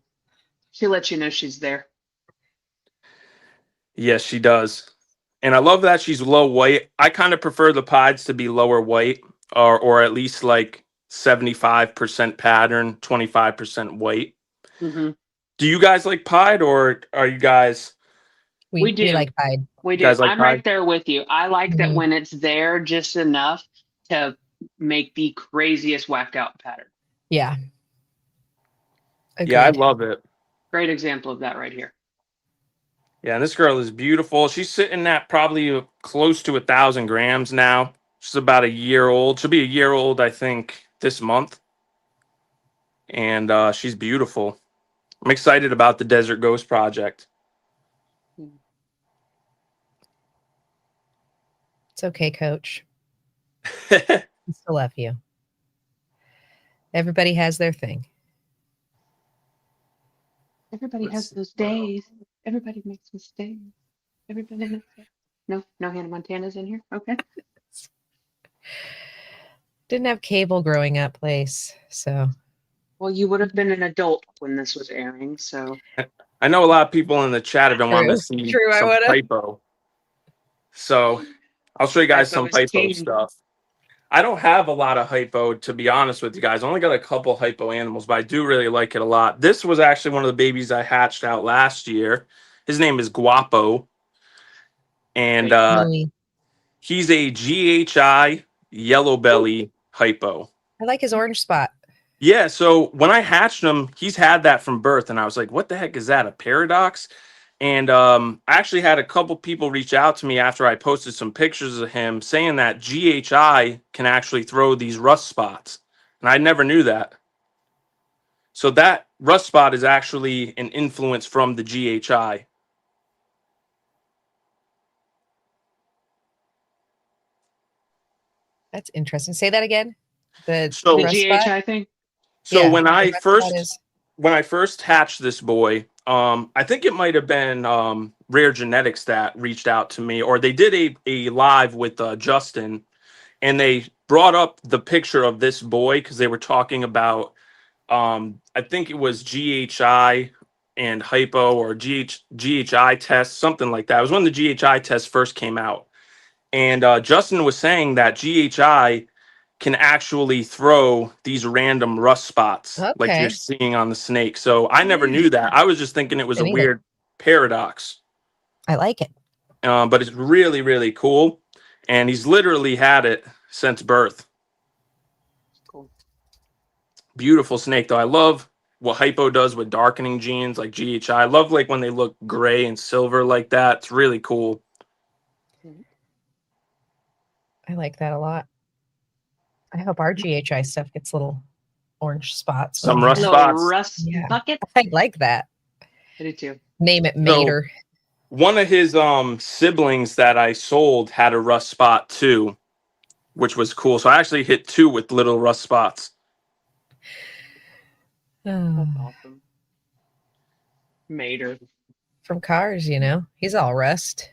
She lets you know she's there. Yes, she does. And I love that she's low white. I kind of prefer the pieds to be lower white, or at least like 75% pattern, 25% white. Mm-hmm. Do you guys like pied, or are you guys... We do. We like pied. We do. Guys like I'm right pied? there with you. I like that Mhm. when it's there just enough to make the craziest whacked out pattern. Yeah. Yeah, I Agreed. love it. Great example of that right here. Yeah, and this girl is beautiful. She's sitting at probably close to 1,000 grams now. She's about a year old. She'll be a year old, I think, this month. and she's beautiful. I'm excited about the Desert Ghost project. It's okay, Coach. I still love you. Everybody has their thing. Everybody has those days. Everybody makes mistakes. Everybody makes it. No Hannah Montana's in here. Okay. Didn't have cable growing up, place. So. Well, you would have been an adult when this was airing, so. I know a lot of people in the chat have been wanting to see some hypo. So I'll show you guys some hypo stuff. I don't have a lot of hypo, to be honest with you guys. I only got a couple hypo animals, but I do really like it a lot. This was actually one of the babies I hatched out last year. His name is Guapo. And he's a GHI yellow belly hypo. I like his orange spot. Yeah, so when I hatched him, he's had that from birth, and I was like, what the heck is that, a paradox? And I actually had a couple people reach out to me after I posted some pictures of him saying that GHI can actually throw these rust spots. And I never knew that. So that rust spot is actually an influence from the GHI. That's interesting. Say that again. The GHI thing? So yeah, when I first hatched this boy, I think it might have been Rare Genetics that reached out to me, or they did a live with Justin, and they brought up the picture of this boy because they were talking about, I think it was GHI and hypo or GHI test, something like that. It was when the GHI test first came out. And Justin was saying that GHI can actually throw these random rust spots like you're seeing on the snake. So I never knew that. I was just thinking it was a weird paradox. I like it. But it's really, really cool. And he's literally had it since birth. Cool. Beautiful snake, though. I love what hypo does with darkening genes like GHI. I love like when they look gray and silver like that. It's really cool. I like that a lot. I hope our GHI stuff gets little orange spots. Some rust spots. Rust bucket. I like that. I do too. Name it Mater. So, one of his siblings that I sold had a rust spot too, which was cool. So I actually hit 2 with little rust spots. That's awesome. Mater. From Cars, you know. He's all rust.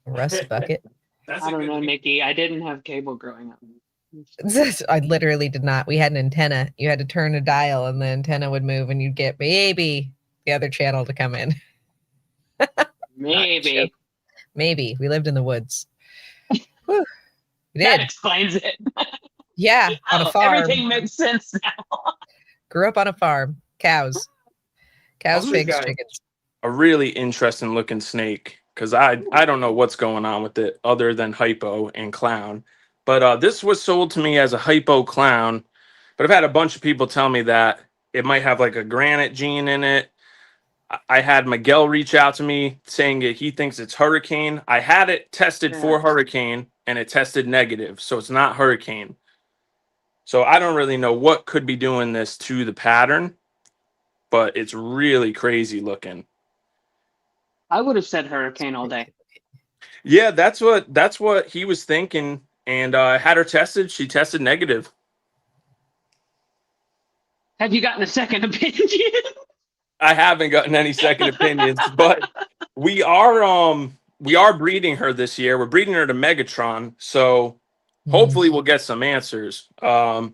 Rust bucket. I don't know, Nikki. I didn't have cable growing up. I literally did not. We had an antenna. You had to turn a dial and the antenna would move and you'd get maybe the other channel to come in. Maybe. We lived in the woods. Whew. We did. That explains it. Yeah, on a farm. Everything makes sense now. Grew up on a farm. Cows, pigs, chickens. A really interesting looking snake, because I don't know what's going on with it other than hypo and clown. But this was sold to me as a hypo clown. But I've had a bunch of people tell me that it might have like a granite gene in it. I had Miguel reach out to me saying that he thinks it's hurricane. I had it tested for hurricane and it tested negative. So it's not hurricane. So I don't really know what could be doing this to the pattern, but it's really crazy looking. I would have said hurricane all day. Yeah, that's what he was thinking. And I had her tested. She tested negative. Have you gotten a second opinion? I haven't gotten any second opinions, but we are breeding her this year. We're breeding her to Megatron, so hopefully we'll get some answers. But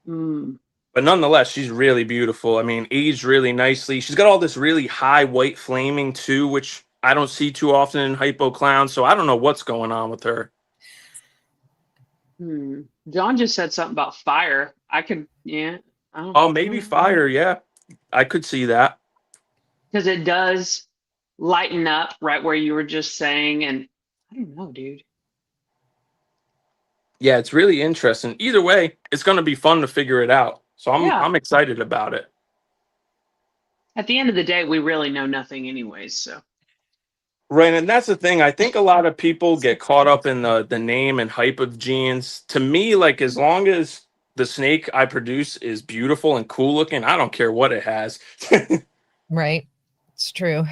nonetheless, she's really beautiful. I mean, aged really nicely. She's got all this really high white flaming too, which I don't see too often in hypo clowns. So I don't know what's going on with her. John just said something about fire. Maybe fire. Yeah, I could see that. Because it does lighten up right where you were just saying. And I don't know, dude. Yeah, it's really interesting. Either way, it's going to be fun to figure it out. So I'm excited about it. At the end of the day, we really know nothing anyways. So. Right, and that's the thing. I think a lot of people get caught up in the name and hype of genes. To me, like, as long as the snake I produce is beautiful and cool looking, I don't care what it has. Right. It's true.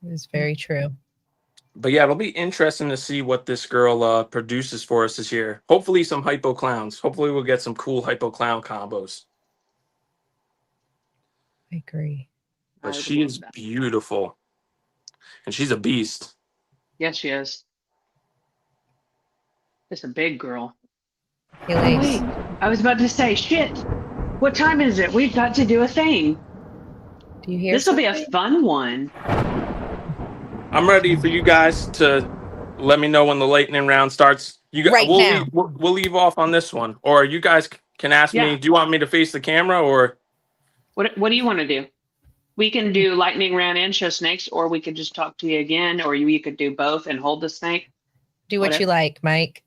It's very true. But yeah, it'll be interesting to see what this girl produces for us this year. Hopefully some hypo clowns. Hopefully we'll get some cool hypo clown combos. I agree. But I would she love is that. beautiful. And she's a beast. Yes, she is. It's a big girl. Hey, Oh, Lace. wait, I was about to say, shit. What time is it? We've got to do a thing. Do you hear This will be a something? fun one. I'm ready for you guys to let me know when the lightning round starts. You guys, Right now. we'll leave off on this one, or you guys can ask me. Yeah. Do you want me to face the camera, or What do you want to do? We can do lightning round and show snakes, or we could just talk to you again, or you could do both and hold the snake. Do what you like, Mike.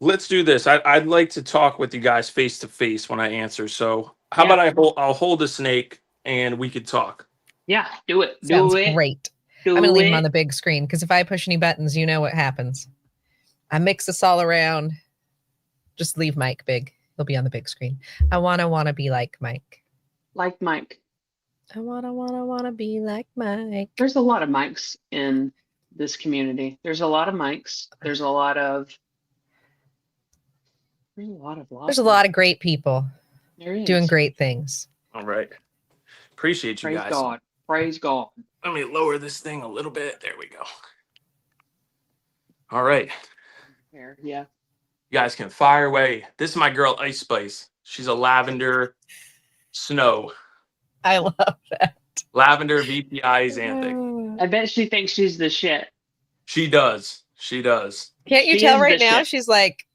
let's do this? I'd like to talk with you guys face to face when I answer. So how Yeah. about I'll hold the snake and we could talk. Yeah, do it. Sounds Do it. great. Do I'm going to leave him it. on the big screen because if I push any buttons, you know what happens. I mix this all around. Just leave Mike big. He'll be on the big screen. I want to be like Mike. Like Mike. I want to be like Mike. There's a lot of mics in this community. There's a lot of mics. There's a lot of There's a lot of great people There is. doing great things. All right. Appreciate you Praise guys. God. Praise God. Let me lower this thing a little bit. There we go. All right. Here, yeah. You guys can fire away. This is my girl Ice Spice. She's a lavender snow. I love that. Lavender VPI Xanthic. I bet she thinks she's the shit. She does. She does. Can't you She tell is right the now? shit. She's like,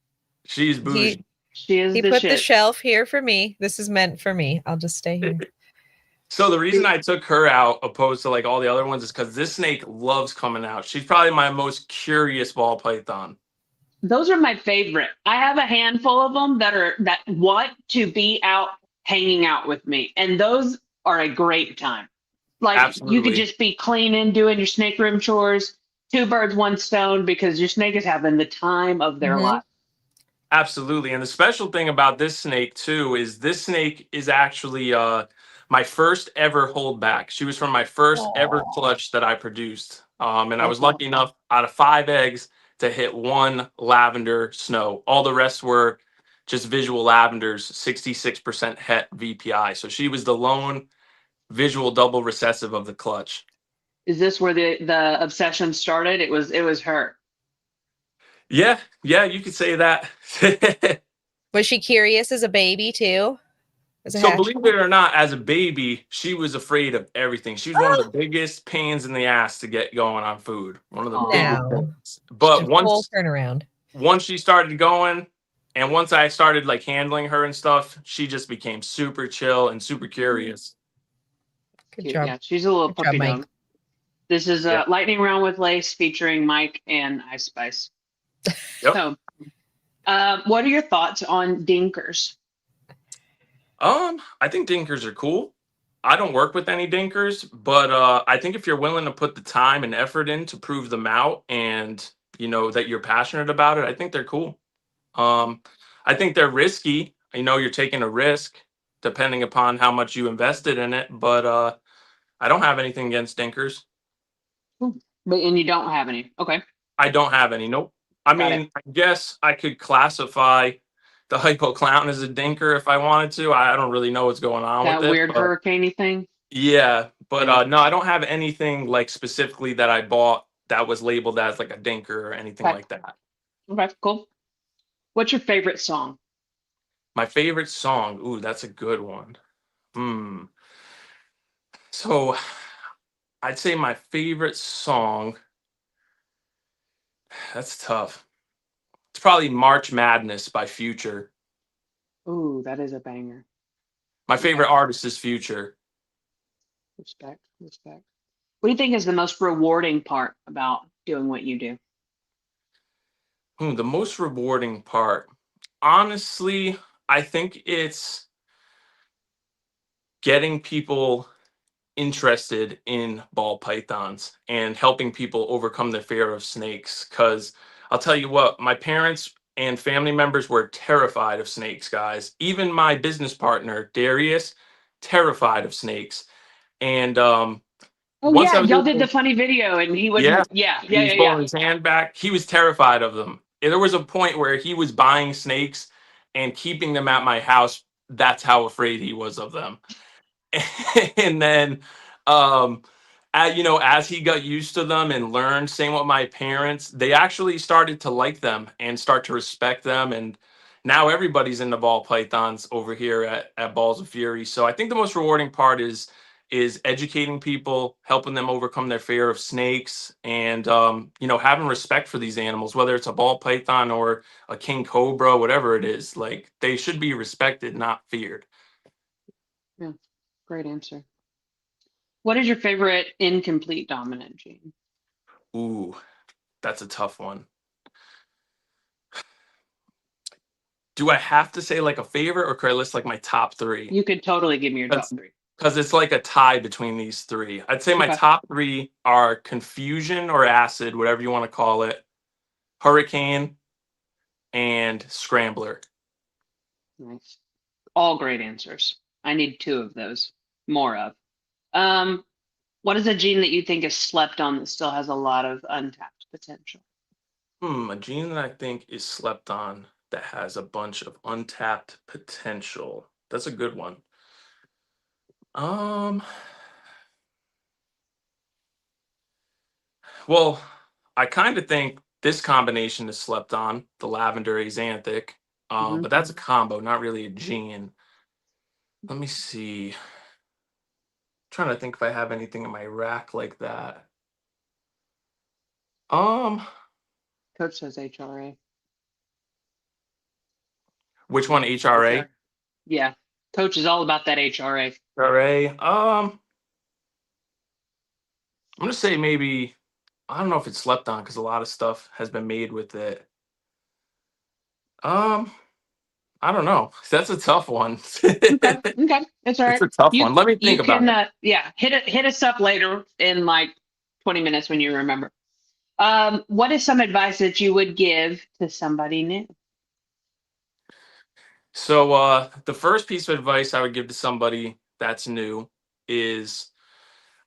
She's bougie. She is he the put shit. the shelf here for me. This is meant for me. I'll just stay here. So the reason I took her out opposed to like all the other ones is because this snake loves coming out. She's probably my most curious ball python. Those are my favorite. I have a handful of them that want to be out hanging out with me, and those are a great time. Like you Absolutely. could just be cleaning, doing your snake room chores, two birds, one stone, because your snake is having the time of their Mhm. life. Absolutely. And the special thing about this snake too is this snake is actually my first ever holdback. She was from my first ever clutch that I produced. And I was lucky enough out of 5 eggs to hit 1 lavender snow. All the rest were just visual lavenders, 66% het VPI. So she was the lone visual double recessive of the clutch. Is this where the obsession started? It was her. Yeah, you could say that. Was she curious as a baby too? As a So hatch- believe it or not, as a baby, she was afraid of everything. She was one of the biggest pains in the ass to get going on food. One of the biggest. No. Pains. But Full turnaround. once she started going, and once I started like handling her and stuff, she just became super chill and super curious. Good Cute. job. Yeah, she's a little Good job, puppy Mike. dog. This is Yeah. Lightning Round with Lace featuring Mike and Ice Spice. Yep. So, what are your thoughts on dinkers? I think dinkers are cool. I don't work with any dinkers, but I think if you're willing to put the time and effort in to prove them out, and you know that you're passionate about it, I think they're cool. I think they're risky. You know, you're taking a risk depending upon how much you invested in it, but I don't have anything against dinkers. And you don't have any. Okay. I don't have any. Nope. I Got mean, I guess I could classify the hypo clown as a dinker if I wanted to. I don't really know what's going on That with it. weird but- hurricane thing. Yeah, but Yeah. no, I don't have anything like specifically that I bought that was labeled as like a dinker or anything Okay. like that. Okay, cool. What's your favorite song? My favorite song. Ooh, that's a good one. So I'd say my favorite song. That's tough. It's probably March Madness by Future. Ooh, that is a banger. My favorite artist is Future. Respect. What do you think is the most rewarding part about doing what you do? The most rewarding part. Honestly, I think it's getting people interested in ball pythons and helping people overcome their fear of snakes. Because I'll tell you what, my parents and family members were terrified of snakes, guys. Even my business partner, Darius, terrified of snakes. And Oh once yeah, I was y'all did the able, funny video, and he yeah, wouldn't. Yeah, he yeah, was yeah, yeah. pulling his hand back. He was terrified of them. And there was a point where he was buying snakes and keeping them at my house. That's how afraid he was of them. And then um as he got used to them and learned, same with my parents, they actually started to like them and start to respect them. And now everybody's into ball pythons over here at Balls of Fury. So I think the most rewarding part is educating people, helping them overcome their fear of snakes, and having respect for these animals, whether it's a ball python or a king cobra, whatever it is. Like, they should be respected, not feared. Yeah, great answer. What is your favorite incomplete dominant gene? Ooh, that's a tough one. Do I have to say like a favorite, or could I list like my top three? You could totally give me your top three. Because it's like a tie between these three. I'd say my Okay. top three are Confusion or Acid, whatever you want to call it, Hurricane, and Scrambler. Nice. All great answers. I need two of those. More of. What is a gene that you think is slept on that still has a lot of untapped potential? A gene that I think is slept on that has a bunch of untapped potential. That's a good one. Well, I kind of think this combination is slept on, the lavender axanthic. But that's a combo, not really a gene. Let me see. Trying to think if I have anything in my rack like that. Coach says HRA. Which one? HRA? Yeah. Coach is all about that HRA. HRA. I'm gonna say maybe, I don't know if it's slept on because a lot of stuff has been made with it. I don't know. That's a tough one. Okay, that's all right. It's a tough one. Let me think about it. Yeah, hit us up later in like 20 minutes when you remember. What is some advice that you would give to somebody new? So the first piece of advice I would give to somebody that's new is,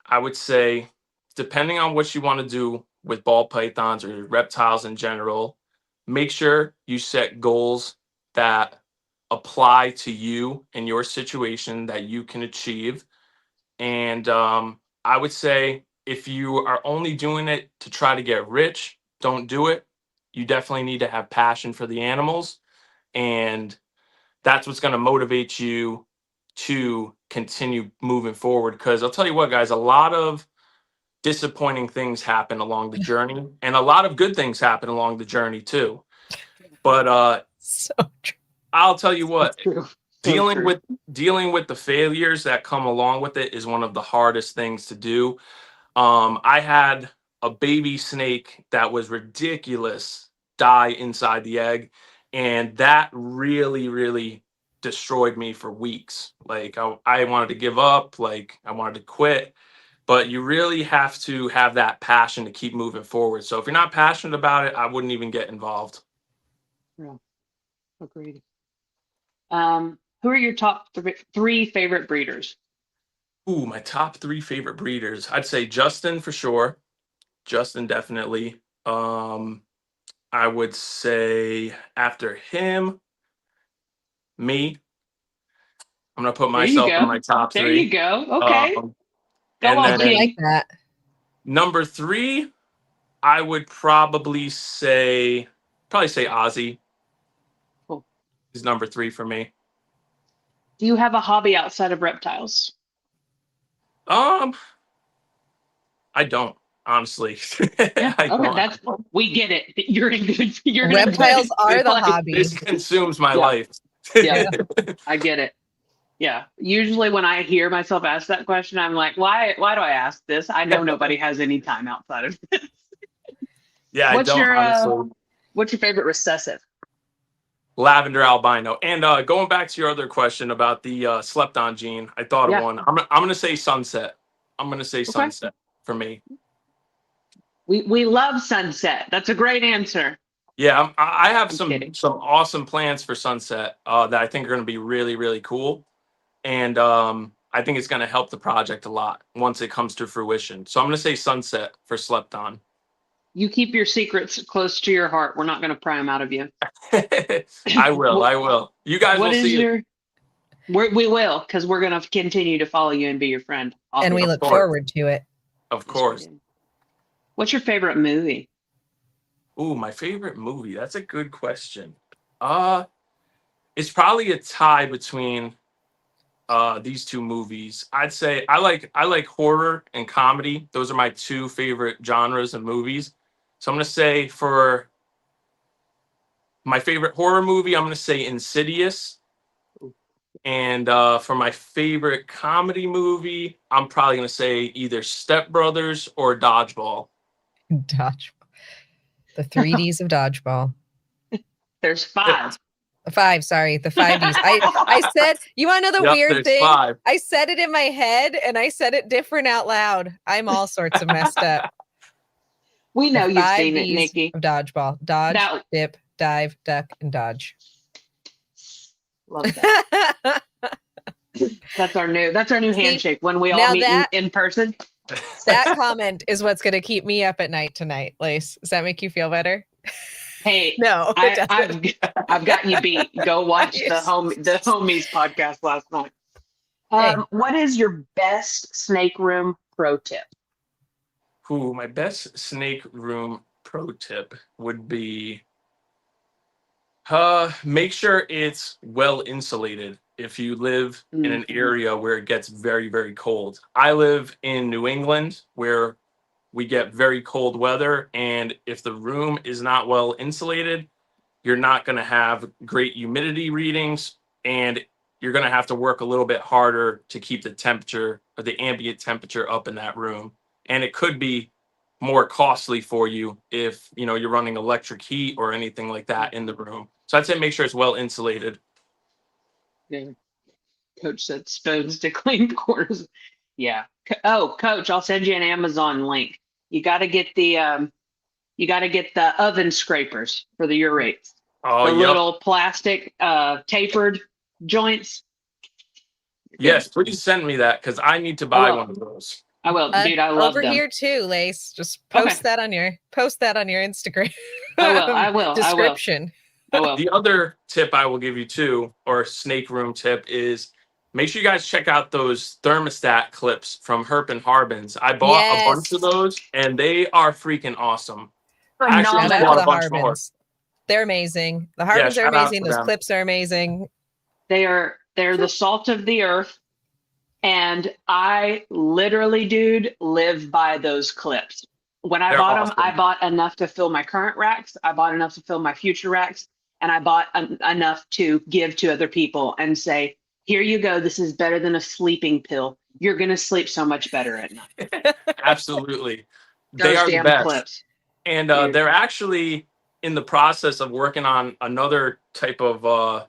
I would say, depending on what you want to do with ball pythons or reptiles in general, make sure you set goals that apply to you and your situation that you can achieve. And I would say, if you are only doing it to try to get rich, don't do it. You definitely need to have passion for the animals, and that's what's going to motivate you to continue moving forward. Because I'll tell you what, guys, a lot of disappointing things happen along the journey, and a lot of good things happen along the journey too. But So true. I'll tell you what, True. dealing with the failures that come along with it is one of the hardest things to do. I had a baby snake that was ridiculous die inside the egg, and that really, really destroyed me for weeks. Like, I wanted to give up, like I wanted to quit. But you really have to have that passion to keep moving forward. So if you're not passionate about it, I wouldn't even get involved. Yeah, agreed. Who are your top three favorite breeders? Ooh, my top three favorite breeders. I'd say Justin for sure. Justin, definitely. I would say after him, me. I'm gonna put myself in my top three. There you go. Okay. And on, then I like that. number three, I would probably say Ozzy. Cool. He's number three for me. Do you have a hobby outside of reptiles? I don't, honestly. Yeah, I okay, don't. we get it. You're in good. Reptiles are the hobby. This consumes my Yeah. life. Yeah. I get it. Yeah. Usually when I hear myself ask that question, I'm like, why do I ask this? I know nobody has any time outside of this. Yeah, honestly. What's your favorite recessive? Lavender albino. And going back to your other question about the slept on gene, I thought of one. I'm gonna say sunset. Sunset for me. We love sunset. That's a great answer. Yeah, I have I'm some kidding. awesome plans for Sunset that I think are going to be really really cool, and I think it's going to help the project a lot once it comes to fruition. So I'm going to say Sunset for Slept On. You keep your secrets close to your heart. We're not going to pry them out of you. I will. What, I will. You guys what will is see it, your? We will, because we're going to continue to follow you and be your friend. And we Obviously. look course. forward to it. of Yes, we course. do. What's your favorite movie? Ooh, my favorite movie. That's a good question. Uh, it's probably a tie between these two movies. I'd say I like horror and comedy. Those are my two favorite genres of movies. So I'm gonna say for my favorite horror movie, I'm gonna say Insidious. And for my favorite comedy movie, I'm probably gonna say either Step Brothers or Dodgeball. Dodgeball. The 3Ds of dodgeball. There's 5. Five, sorry, the 5Ds. I said, you want to know the Yep, weird there's thing? 5. I said it in my head and I said it different out loud. I'm all sorts of messed up. We know The you've five seen it, Ds Nikki. of dodgeball. Dodge, That dip, dive, duck, and dodge. love that. That's our new See, handshake when we now all meet that- in person. That comment is what's going to keep me up at night tonight, Lace. Does that make you feel better? Hey, No, it doesn't. I've got you beat. Go watch You're the homies podcast last night. Hey. What is your best snake room pro tip? Ooh, my best snake room pro tip would be make sure it's well insulated if you live in an area where it gets very, very cold. I live in New England where we get very cold weather, and if the room is not well insulated, you're not going to have great humidity readings, and you're going to have to work a little bit harder to keep the temperature or the ambient temperature up in that room. And it could be more costly for you if you're running electric heat or anything like that in the room. So I'd say make sure it's well insulated. Yeah. Coach said spoons to clean corners. Yeah. Oh, Coach, I'll send you an Amazon link. You got to get the oven scrapers for the Urates. Oh, The yep. little plastic tapered joints. Yes, please send me that because I need to buy one of those. I will, dude. I love over them. here too, Lace. Just post that on your Instagram. I will. Description. I will. The other tip I will give you too, or snake room tip, is make sure you guys check out those thermostat clips from Herp and Harbins. I bought a bunch of those, and they are freaking awesome. I actually Shout just out bought to a the bunch more. Harbins. They're amazing. The Harbins are shout out amazing. to Those them. clips are amazing. They're the salt of the earth. And I literally, dude, live by those clips. When I They're bought awesome. them, I bought enough to fill my current racks. I bought enough to fill my future racks. And I bought enough to give to other people and say, here you go. This is better than a sleeping pill. You're going to sleep so much better at night. Absolutely. Those They are the damn best. clips. And Dude. they're actually in the process of working on another type of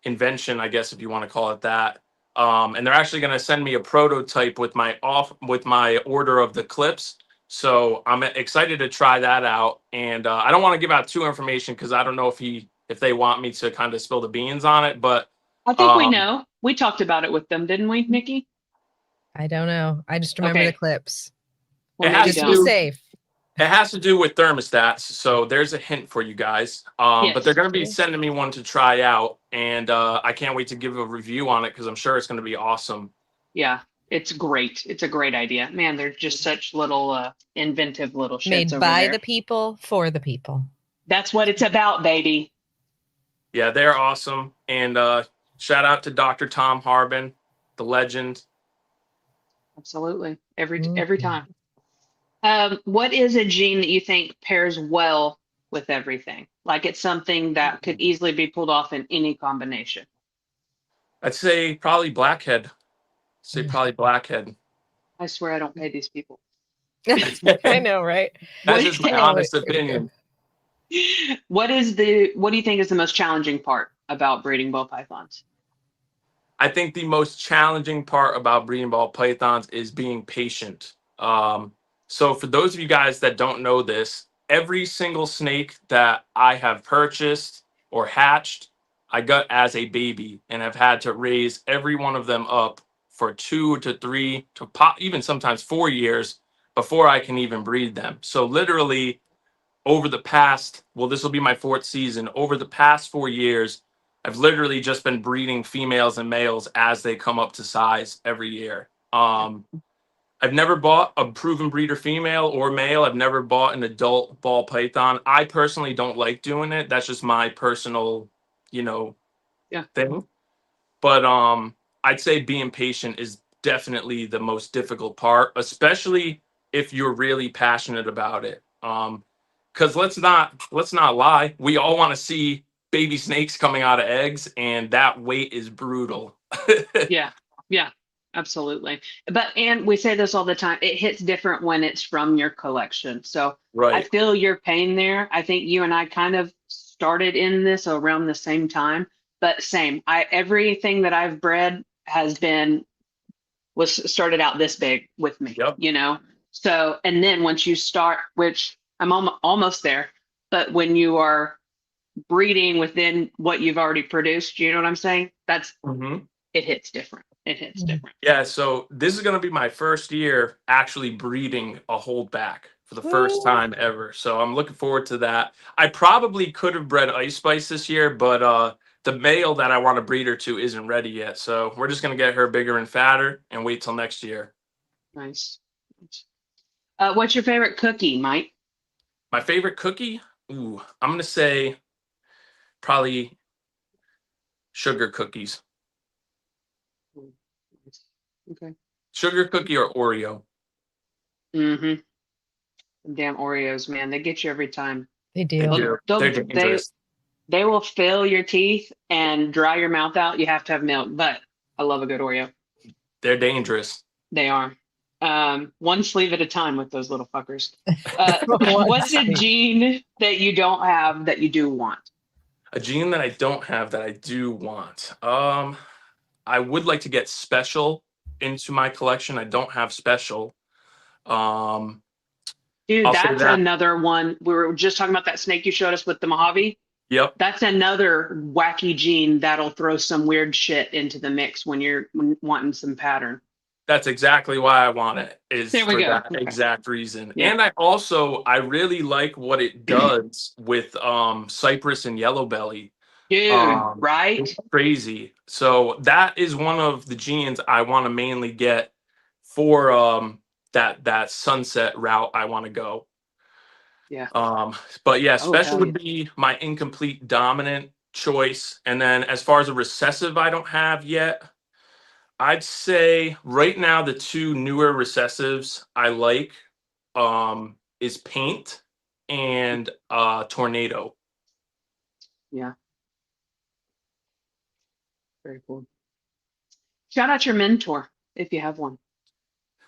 invention, I guess, if you want to call it that. And they're actually going to send me a prototype with my order of the clips. So I'm excited to try that out. And I don't want to give out too information because I don't know if they want me to kind of spill the beans on it. But I think we know. We talked about it with them, didn't we, Nikki? I don't know. I just remember Okay. the clips. Well, It has Just to be do- safe. It has to do with thermostats, so there's a hint for you guys. Yes. But they're going to be Cool. sending me one to try out, and I can't wait to give a review on it because I'm sure it's going to be awesome. Yeah, it's great. It's a great idea. Man, they're just such little inventive little shits Made over by there. the people for the people. That's what it's about, baby. Yeah, they're awesome. And shout out to Dr. Tom Harbin, the legend. Absolutely. Every Mhm. time. What is a gene that you think pairs well with everything? Like it's something that could easily be pulled off in any combination. I'd say probably Blackhead. I swear I don't pay these people. I know, right? That's just my Oh, honest here we go. opinion. What do you think is the most challenging part about breeding ball pythons? I think the most challenging part about breeding ball pythons is being patient. So for those of you guys that don't know this, every single snake that I have purchased or hatched, I got as a baby and have had to raise every one of them up for 2 to 3 to even sometimes 4 years before I can even breed them. So literally over the past, well, this will be my 4th season. Over the past 4 years, I've literally just been breeding females and males as they come up to size every year. I've never bought a proven breeder female or male. I've never bought an adult ball python. I personally don't like doing it. That's just my personal, thing. But I'd say being patient is definitely the most difficult part, especially if you're really passionate about it. Because let's not lie, we all want to see baby snakes coming out of eggs, and that wait is brutal. Yeah. Yeah. Absolutely. And we say this all the time, it hits different when it's from your collection. So I Right. feel your pain there. I think you and I kind of started in this around the same time, but same. Everything that I've bred was started out this big with me, Yep. So, and then once you start, which I'm almost there, but when you are breeding within what you've already produced, you know what I'm saying? Mhm. It hits different. It hits different. Yeah, so this is going to be my first year actually breeding a holdback for the first Woo. time ever. So I'm looking forward to that. I probably could have bred Ice Spice this year, but the male that I want to breed her to isn't ready yet. So we're just going to get her bigger and fatter and wait till next year. Nice. What's your favorite cookie, Mike? My favorite cookie? Ooh, I'm going to say probably sugar cookies. Okay. Sugar cookie or Oreo. Mm-hmm. Damn Oreos, man, they get you every time. They They do. do. They're dangerous. They will fill your teeth and dry your mouth out. You have to have milk, but I love a good Oreo. They're dangerous. They are. One sleeve at a time with those little fuckers. One What's a sleeve. gene that you don't have that you do want? A gene that I don't have that I do want. I would like to get special into my collection. I don't have special. Um, Dude, I'll say that's that. another one. We were just talking about that snake you showed us with the Mojave. Yep. That's another wacky gene that'll throw some weird shit into the mix when you're wanting some pattern. That's exactly why I want it, is There we for go. that Okay. exact reason. Yeah. And I really like what it does with Cypress and Yellow Belly. Dude, right? It's crazy. So that is one of the genes I want to mainly get for that sunset route I want to go. Yeah. But yeah, Oh, special hell would yeah. be my incomplete dominant choice. And then as far as a recessive I don't have yet, I'd say right now the two newer recessives I like is Paint and Tornado. Yeah. Very cool. Shout out your mentor if you have one.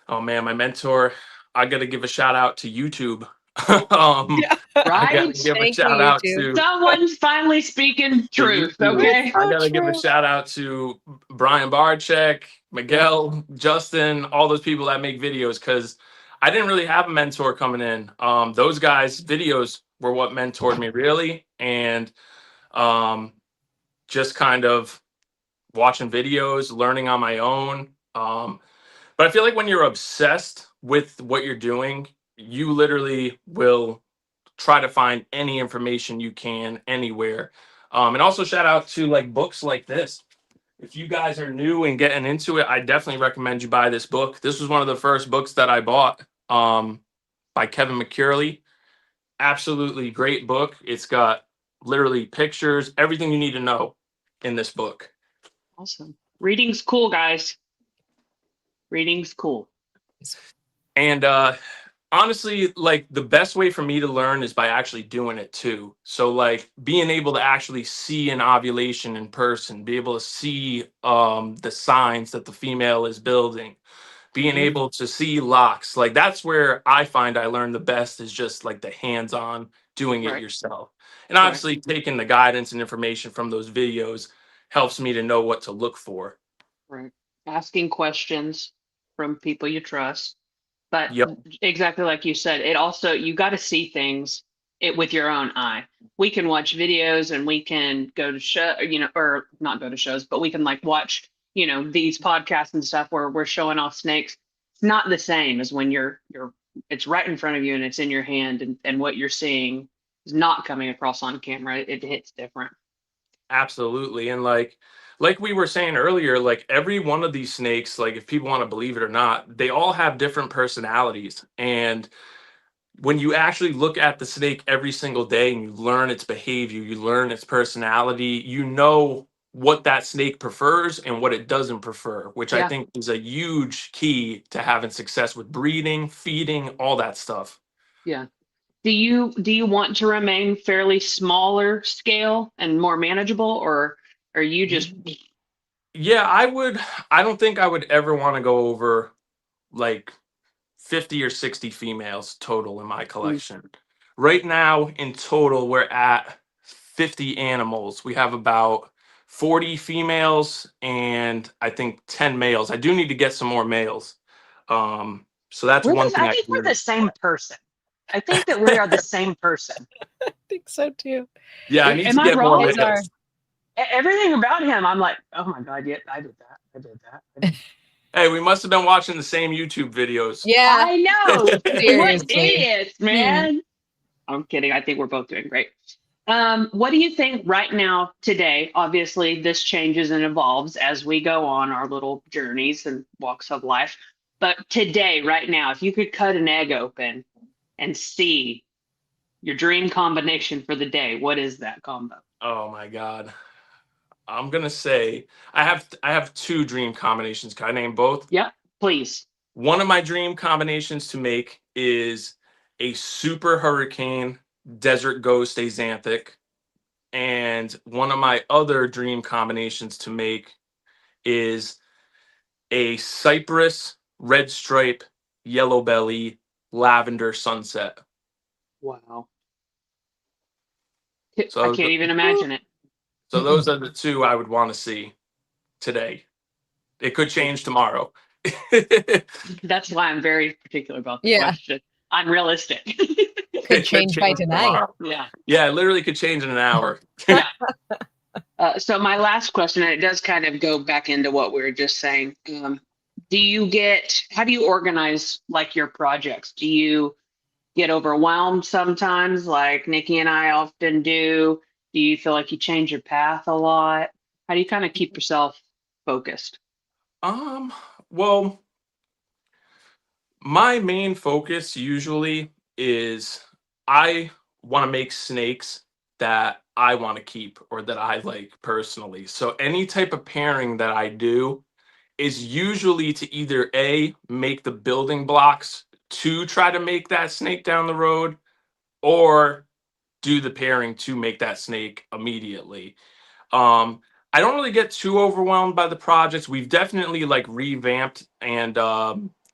Oh man, my mentor, I gotta give a shout out to YouTube. I gotta Right? give a Thank you, shout out YouTube. to Someone's finally speaking truth, YouTube. okay? I So gotta give a true. shout out to Brian Barczyk, Miguel, Justin, all those people that make videos, because I didn't really have a mentor coming in. Those guys' videos were what mentored me really, and just kind of watching videos, learning on my own. But I feel like when you're obsessed with what you're doing, you literally will try to find any information you can anywhere. And also shout out to like books like this. If you guys are new and getting into it, I definitely recommend you buy this book. This was one of the first books that I bought by Kevin McCurley. Absolutely great book. It's got literally pictures, everything you need to know in this book. Awesome. Reading's cool, guys. Reading's cool. And honestly, like the best way for me to learn is by actually doing it too. So like being able to actually see an ovulation in person, be able to see the signs that the female is building, being able to see locks. Like that's where I find I learn the best, is just like the hands-on doing it Right. yourself. And obviously taking the guidance and information from those videos helps me to know what to look for. Right. Asking questions from people you trust. But Yep. exactly like you said, it also, you got to see things it with your own eye. We can watch videos and we can go to show, or not go to shows, but we can like watch, these podcasts and stuff where we're showing off snakes. It's not the same as when it's right in front of you and it's in your hand, and what you're seeing is not coming across on camera. It hits different. Absolutely. And like we were saying earlier, like every one of these snakes, like if people want to believe it or not, they all have different personalities. And when you actually look at the snake every single day and you learn its behavior, you learn its personality, you know what that snake prefers and what it doesn't prefer, which I Yeah. think is a huge key to having success with breeding, feeding, all that stuff. Yeah. Do you want to remain fairly smaller scale and more manageable, or are you just Yeah, I don't think I would ever want to go over like 50 or 60 females total in my collection. Right now, in total, we're at 50 animals. We have about 40 females and I think 10 males. I do need to get some more males. So that's one thing I I think we're do. the same person. I think that we are the same person. I think so too. Yeah, I need Am to I get more wrong? males. Everything about him, I'm like, oh my God, yeah, I did that. I did that. Hey, we must have been watching the same YouTube videos. Yeah. I know. What Seriously. idiots, man. I'm kidding. I think we're both doing great. What do you think right now, today? Obviously, this changes and evolves as we go on our little journeys and walks of life. But today, right now, if you could cut an egg open and see your dream combination for the day, what is that combo? Oh my God. I'm gonna say I have two dream combinations. Can I name both? Yep, please. One of my dream combinations to make is a super hurricane desert ghost axanthic. And one of my other dream combinations to make is a cypress, red stripe, yellow belly, lavender sunset. Wow. I So can't even imagine it. so those are the two I would want to see today. It could change tomorrow. That's why I'm very particular about the Yeah. question. I'm realistic. Could change by tonight. tomorrow. Yeah. Yeah, it literally could change in an hour. So my last question, and it does kind of go back into what we were just saying. How do you organize like your projects? Do you get overwhelmed sometimes, like Nikki and I often do? Do you feel like you change your path a lot? How do you kind of keep yourself focused? Well, my main focus usually is I want to make snakes that I want to keep or that I like personally. So any type of pairing that I do is usually to either A, make the building blocks to try to make that snake down the road, or do the pairing to make that snake immediately. I don't really get too overwhelmed by the projects. We've definitely like revamped and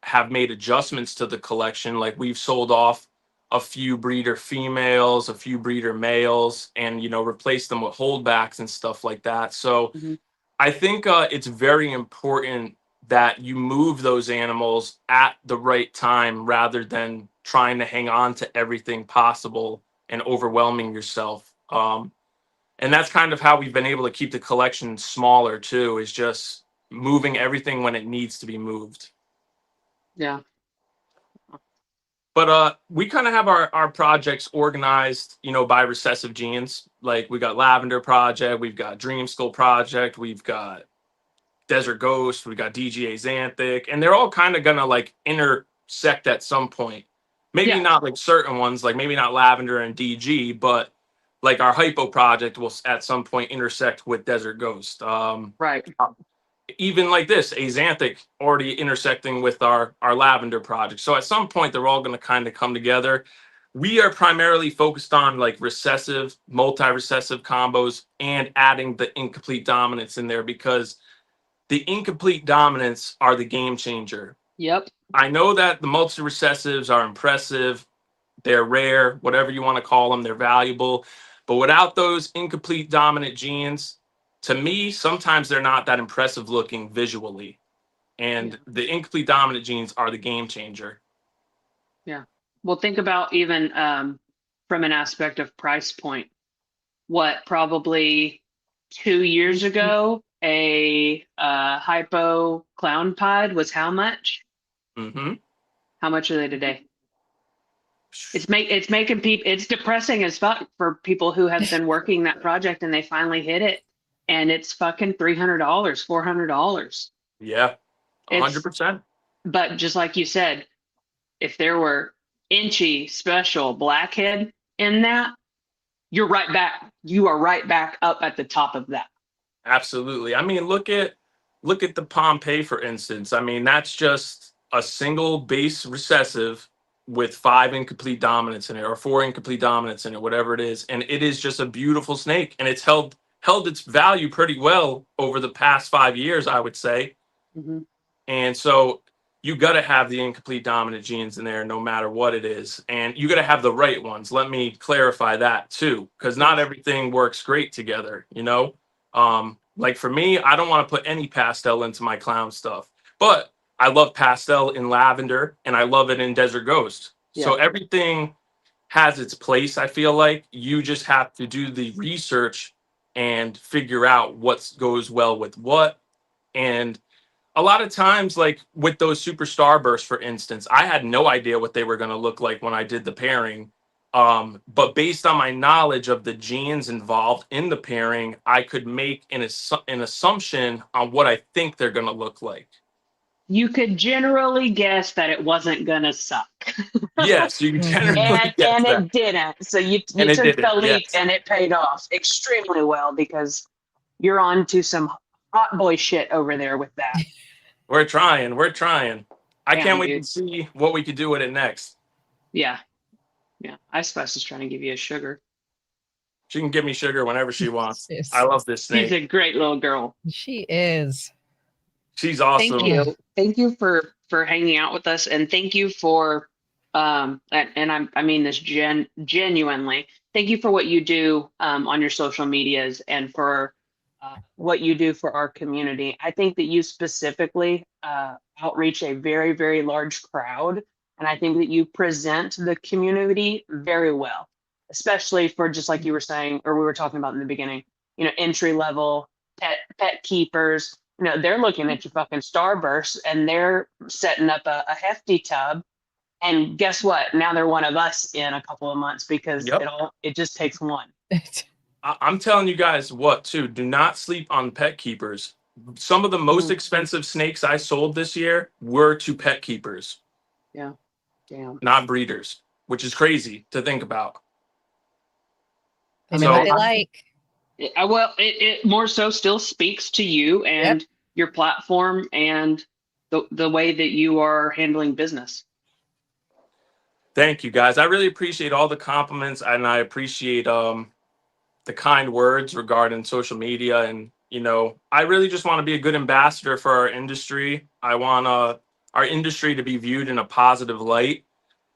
have made adjustments to the collection. Like we've sold off a few breeder females, a few breeder males, and replaced them with holdbacks and stuff like that. So Mhm. I think it's very important that you move those animals at the right time rather than trying to hang on to everything possible and overwhelming yourself. And that's kind of how we've been able to keep the collection smaller too, is just moving everything when it needs to be moved. Yeah. But we kind of have our projects organized, by recessive genes. Like we got Lavender Project, we've got Dream Skull Project, we've got Desert Ghost, we got DG Axanthic, and they're all kind of gonna like intersect at some point. Maybe Yeah. not like certain ones, like maybe not Lavender and DG, but like our Hypo project will at some point intersect with Desert Ghost. Right. Even like this, Axanthic already intersecting with our Lavender project. So at some point, they're all going to kind of come together. We are primarily focused on like recessive, multi-recessive combos and adding the incomplete dominance in there because the incomplete dominants are the game changer. Yep. I know that the multi-recessives are impressive. They're rare, whatever you want to call them. They're valuable. But without those incomplete dominant genes, to me, sometimes they're not that impressive looking visually. And the incomplete dominant genes are the game changer. Yeah. Well, think about even from an aspect of price point. What, probably 2 years ago, a hypo clown pod was how much? Mm-hmm. How much are they today? It's making people, it's depressing as fuck for people who have been working that project and they finally hit it, and it's fucking $300, $400. Yeah, It's 100%. But just like you said, if there were inchy special blackhead in that, you're right back. You are right back up at the top of that. Absolutely. I mean, look at the Pompeii, for instance. I mean, that's just a single base recessive with 5 incomplete dominants in it, or 4 incomplete dominants in it, whatever it is. And it is just a beautiful snake. And it's held its value pretty well over the past 5 years, I would say. Mm-hmm. And so you got to have the incomplete dominant genes in there no matter what it is. And you got to have the right ones. Let me clarify that too, because not everything works great together, you know? Like for me, I don't want to put any pastel into my clown stuff, but I love pastel in lavender and I love it in Desert Ghost. Yeah. So everything has its place. I feel like you just have to do the research and figure out what goes well with what. And a lot of times, like with those super starbursts, for instance, I had no idea what they were going to look like when I did the pairing. But based on my knowledge of the genes involved in the pairing, I could make an assumption on what I think they're going to look like. You could generally guess that it wasn't going to suck. Yes, you can generally and guess that. It didn't. So you took the leap, and it paid off extremely well, because you're on to some hot boy shit over there with that. We're trying. I can't wait dude. to see what we could do with it next. Yeah. Ice is trying to give you a sugar. She can give me sugar whenever she wants. I love this snake. She's a great little girl. She is. She's awesome. Thank you for hanging out with us, and thank you for and I mean this genuinely. Thank you for what you do on your social medias, and for what you do for our community. I think that you specifically outreach a very, very large crowd, and I think that you present the community very well, especially for, just like you were saying, or we were talking about in the beginning, entry level pet keepers. They're looking at your fucking starbursts, and they're setting up a hefty tub. And guess what? Now they're one of us in a couple of months, because it just takes one. I'm telling you guys what, too. Do not sleep on pet keepers. Some of the most expensive snakes I sold this year were to pet keepers. Yeah. Damn. Not breeders, which is crazy to think about. They know what they like. Well, it more so still speaks to you and your platform and the way that you are handling business. Thank you, guys. I really appreciate all the compliments, and I appreciate the kind words regarding social media. And, I really just want to be a good ambassador for our industry. I want our industry to be viewed in a positive light.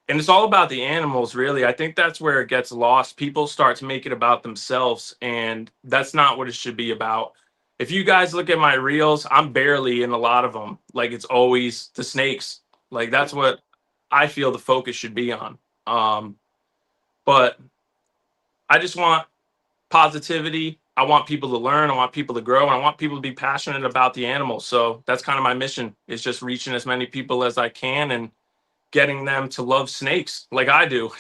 And it's all about the animals, really. I think that's where it gets lost. People start to make it about themselves, and that's not what it should be about. If you guys look at my reels, I'm barely in a lot of them. Like, it's always the snakes. Like, that's what I feel the focus should be on. But I just want positivity. I want people to learn. I want people to grow. And I want people to be passionate about the animals. So that's kind of my mission, is just reaching as many people as I can and getting them to love snakes like I do.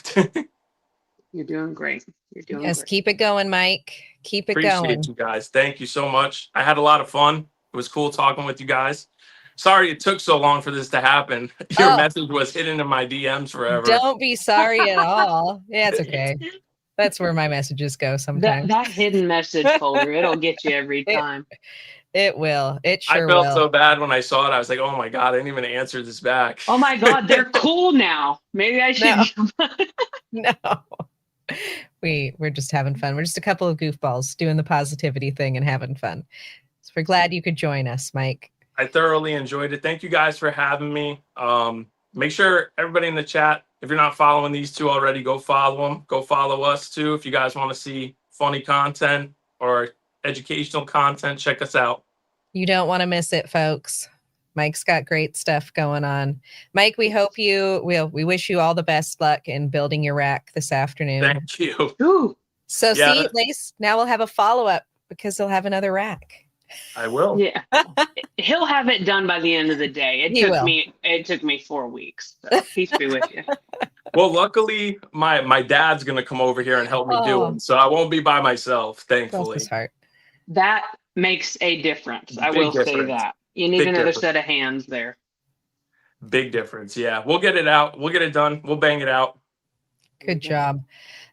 You're doing great. Yes, keep it going, Mike. Keep it going. Appreciate you guys. Thank you so much. I had a lot of fun. It was cool talking with you guys. Sorry it took so long for this to happen. Your message was hidden in my DMs forever. Don't be sorry at all. Yeah, it's okay. That's where my messages go sometimes. That hidden message folder, it'll get you every time. It will. It sure will. I felt so bad when I saw it. I was like, oh my God, I didn't even answer this back. Oh my God, they're cool now. Maybe I should. No. We're just having fun. We're just a couple of goofballs doing the positivity thing and having fun. So we're glad you could join us, Mike. I thoroughly enjoyed it. Thank you guys for having me. Make sure everybody in the chat, if you're not following these two already, go follow them. Go follow us too. If you guys want to see funny content or educational content, check us out. You don't want to miss it, folks. Mike's got great stuff going on. Mike, we wish you all the best luck in building your rack this afternoon. Thank you. Ooh, So Yeah, see, Lace, now we'll have a follow-up because he'll have another rack. I will. yeah. He'll have it done by the end of the day. It took me 4 weeks. So peace be with you. Well, luckily, my dad's gonna come over here and help me do Oh. it, so I won't be by myself. Bless Thankfully, his heart. That makes a difference. I Big will say difference. that. You need Big another difference. set of hands there. big difference. Yeah, we'll get it out. We'll get it done. We'll bang it out. Good job.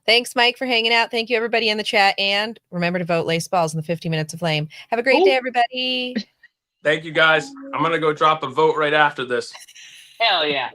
Thanks, Mike, for hanging out. Thank you, everybody in the chat. And remember to vote Lace Balls in the 50 Minutes of Flame. Have a great day, everybody. Thank you, guys. I'm gonna go drop a vote right after this. Hell yeah.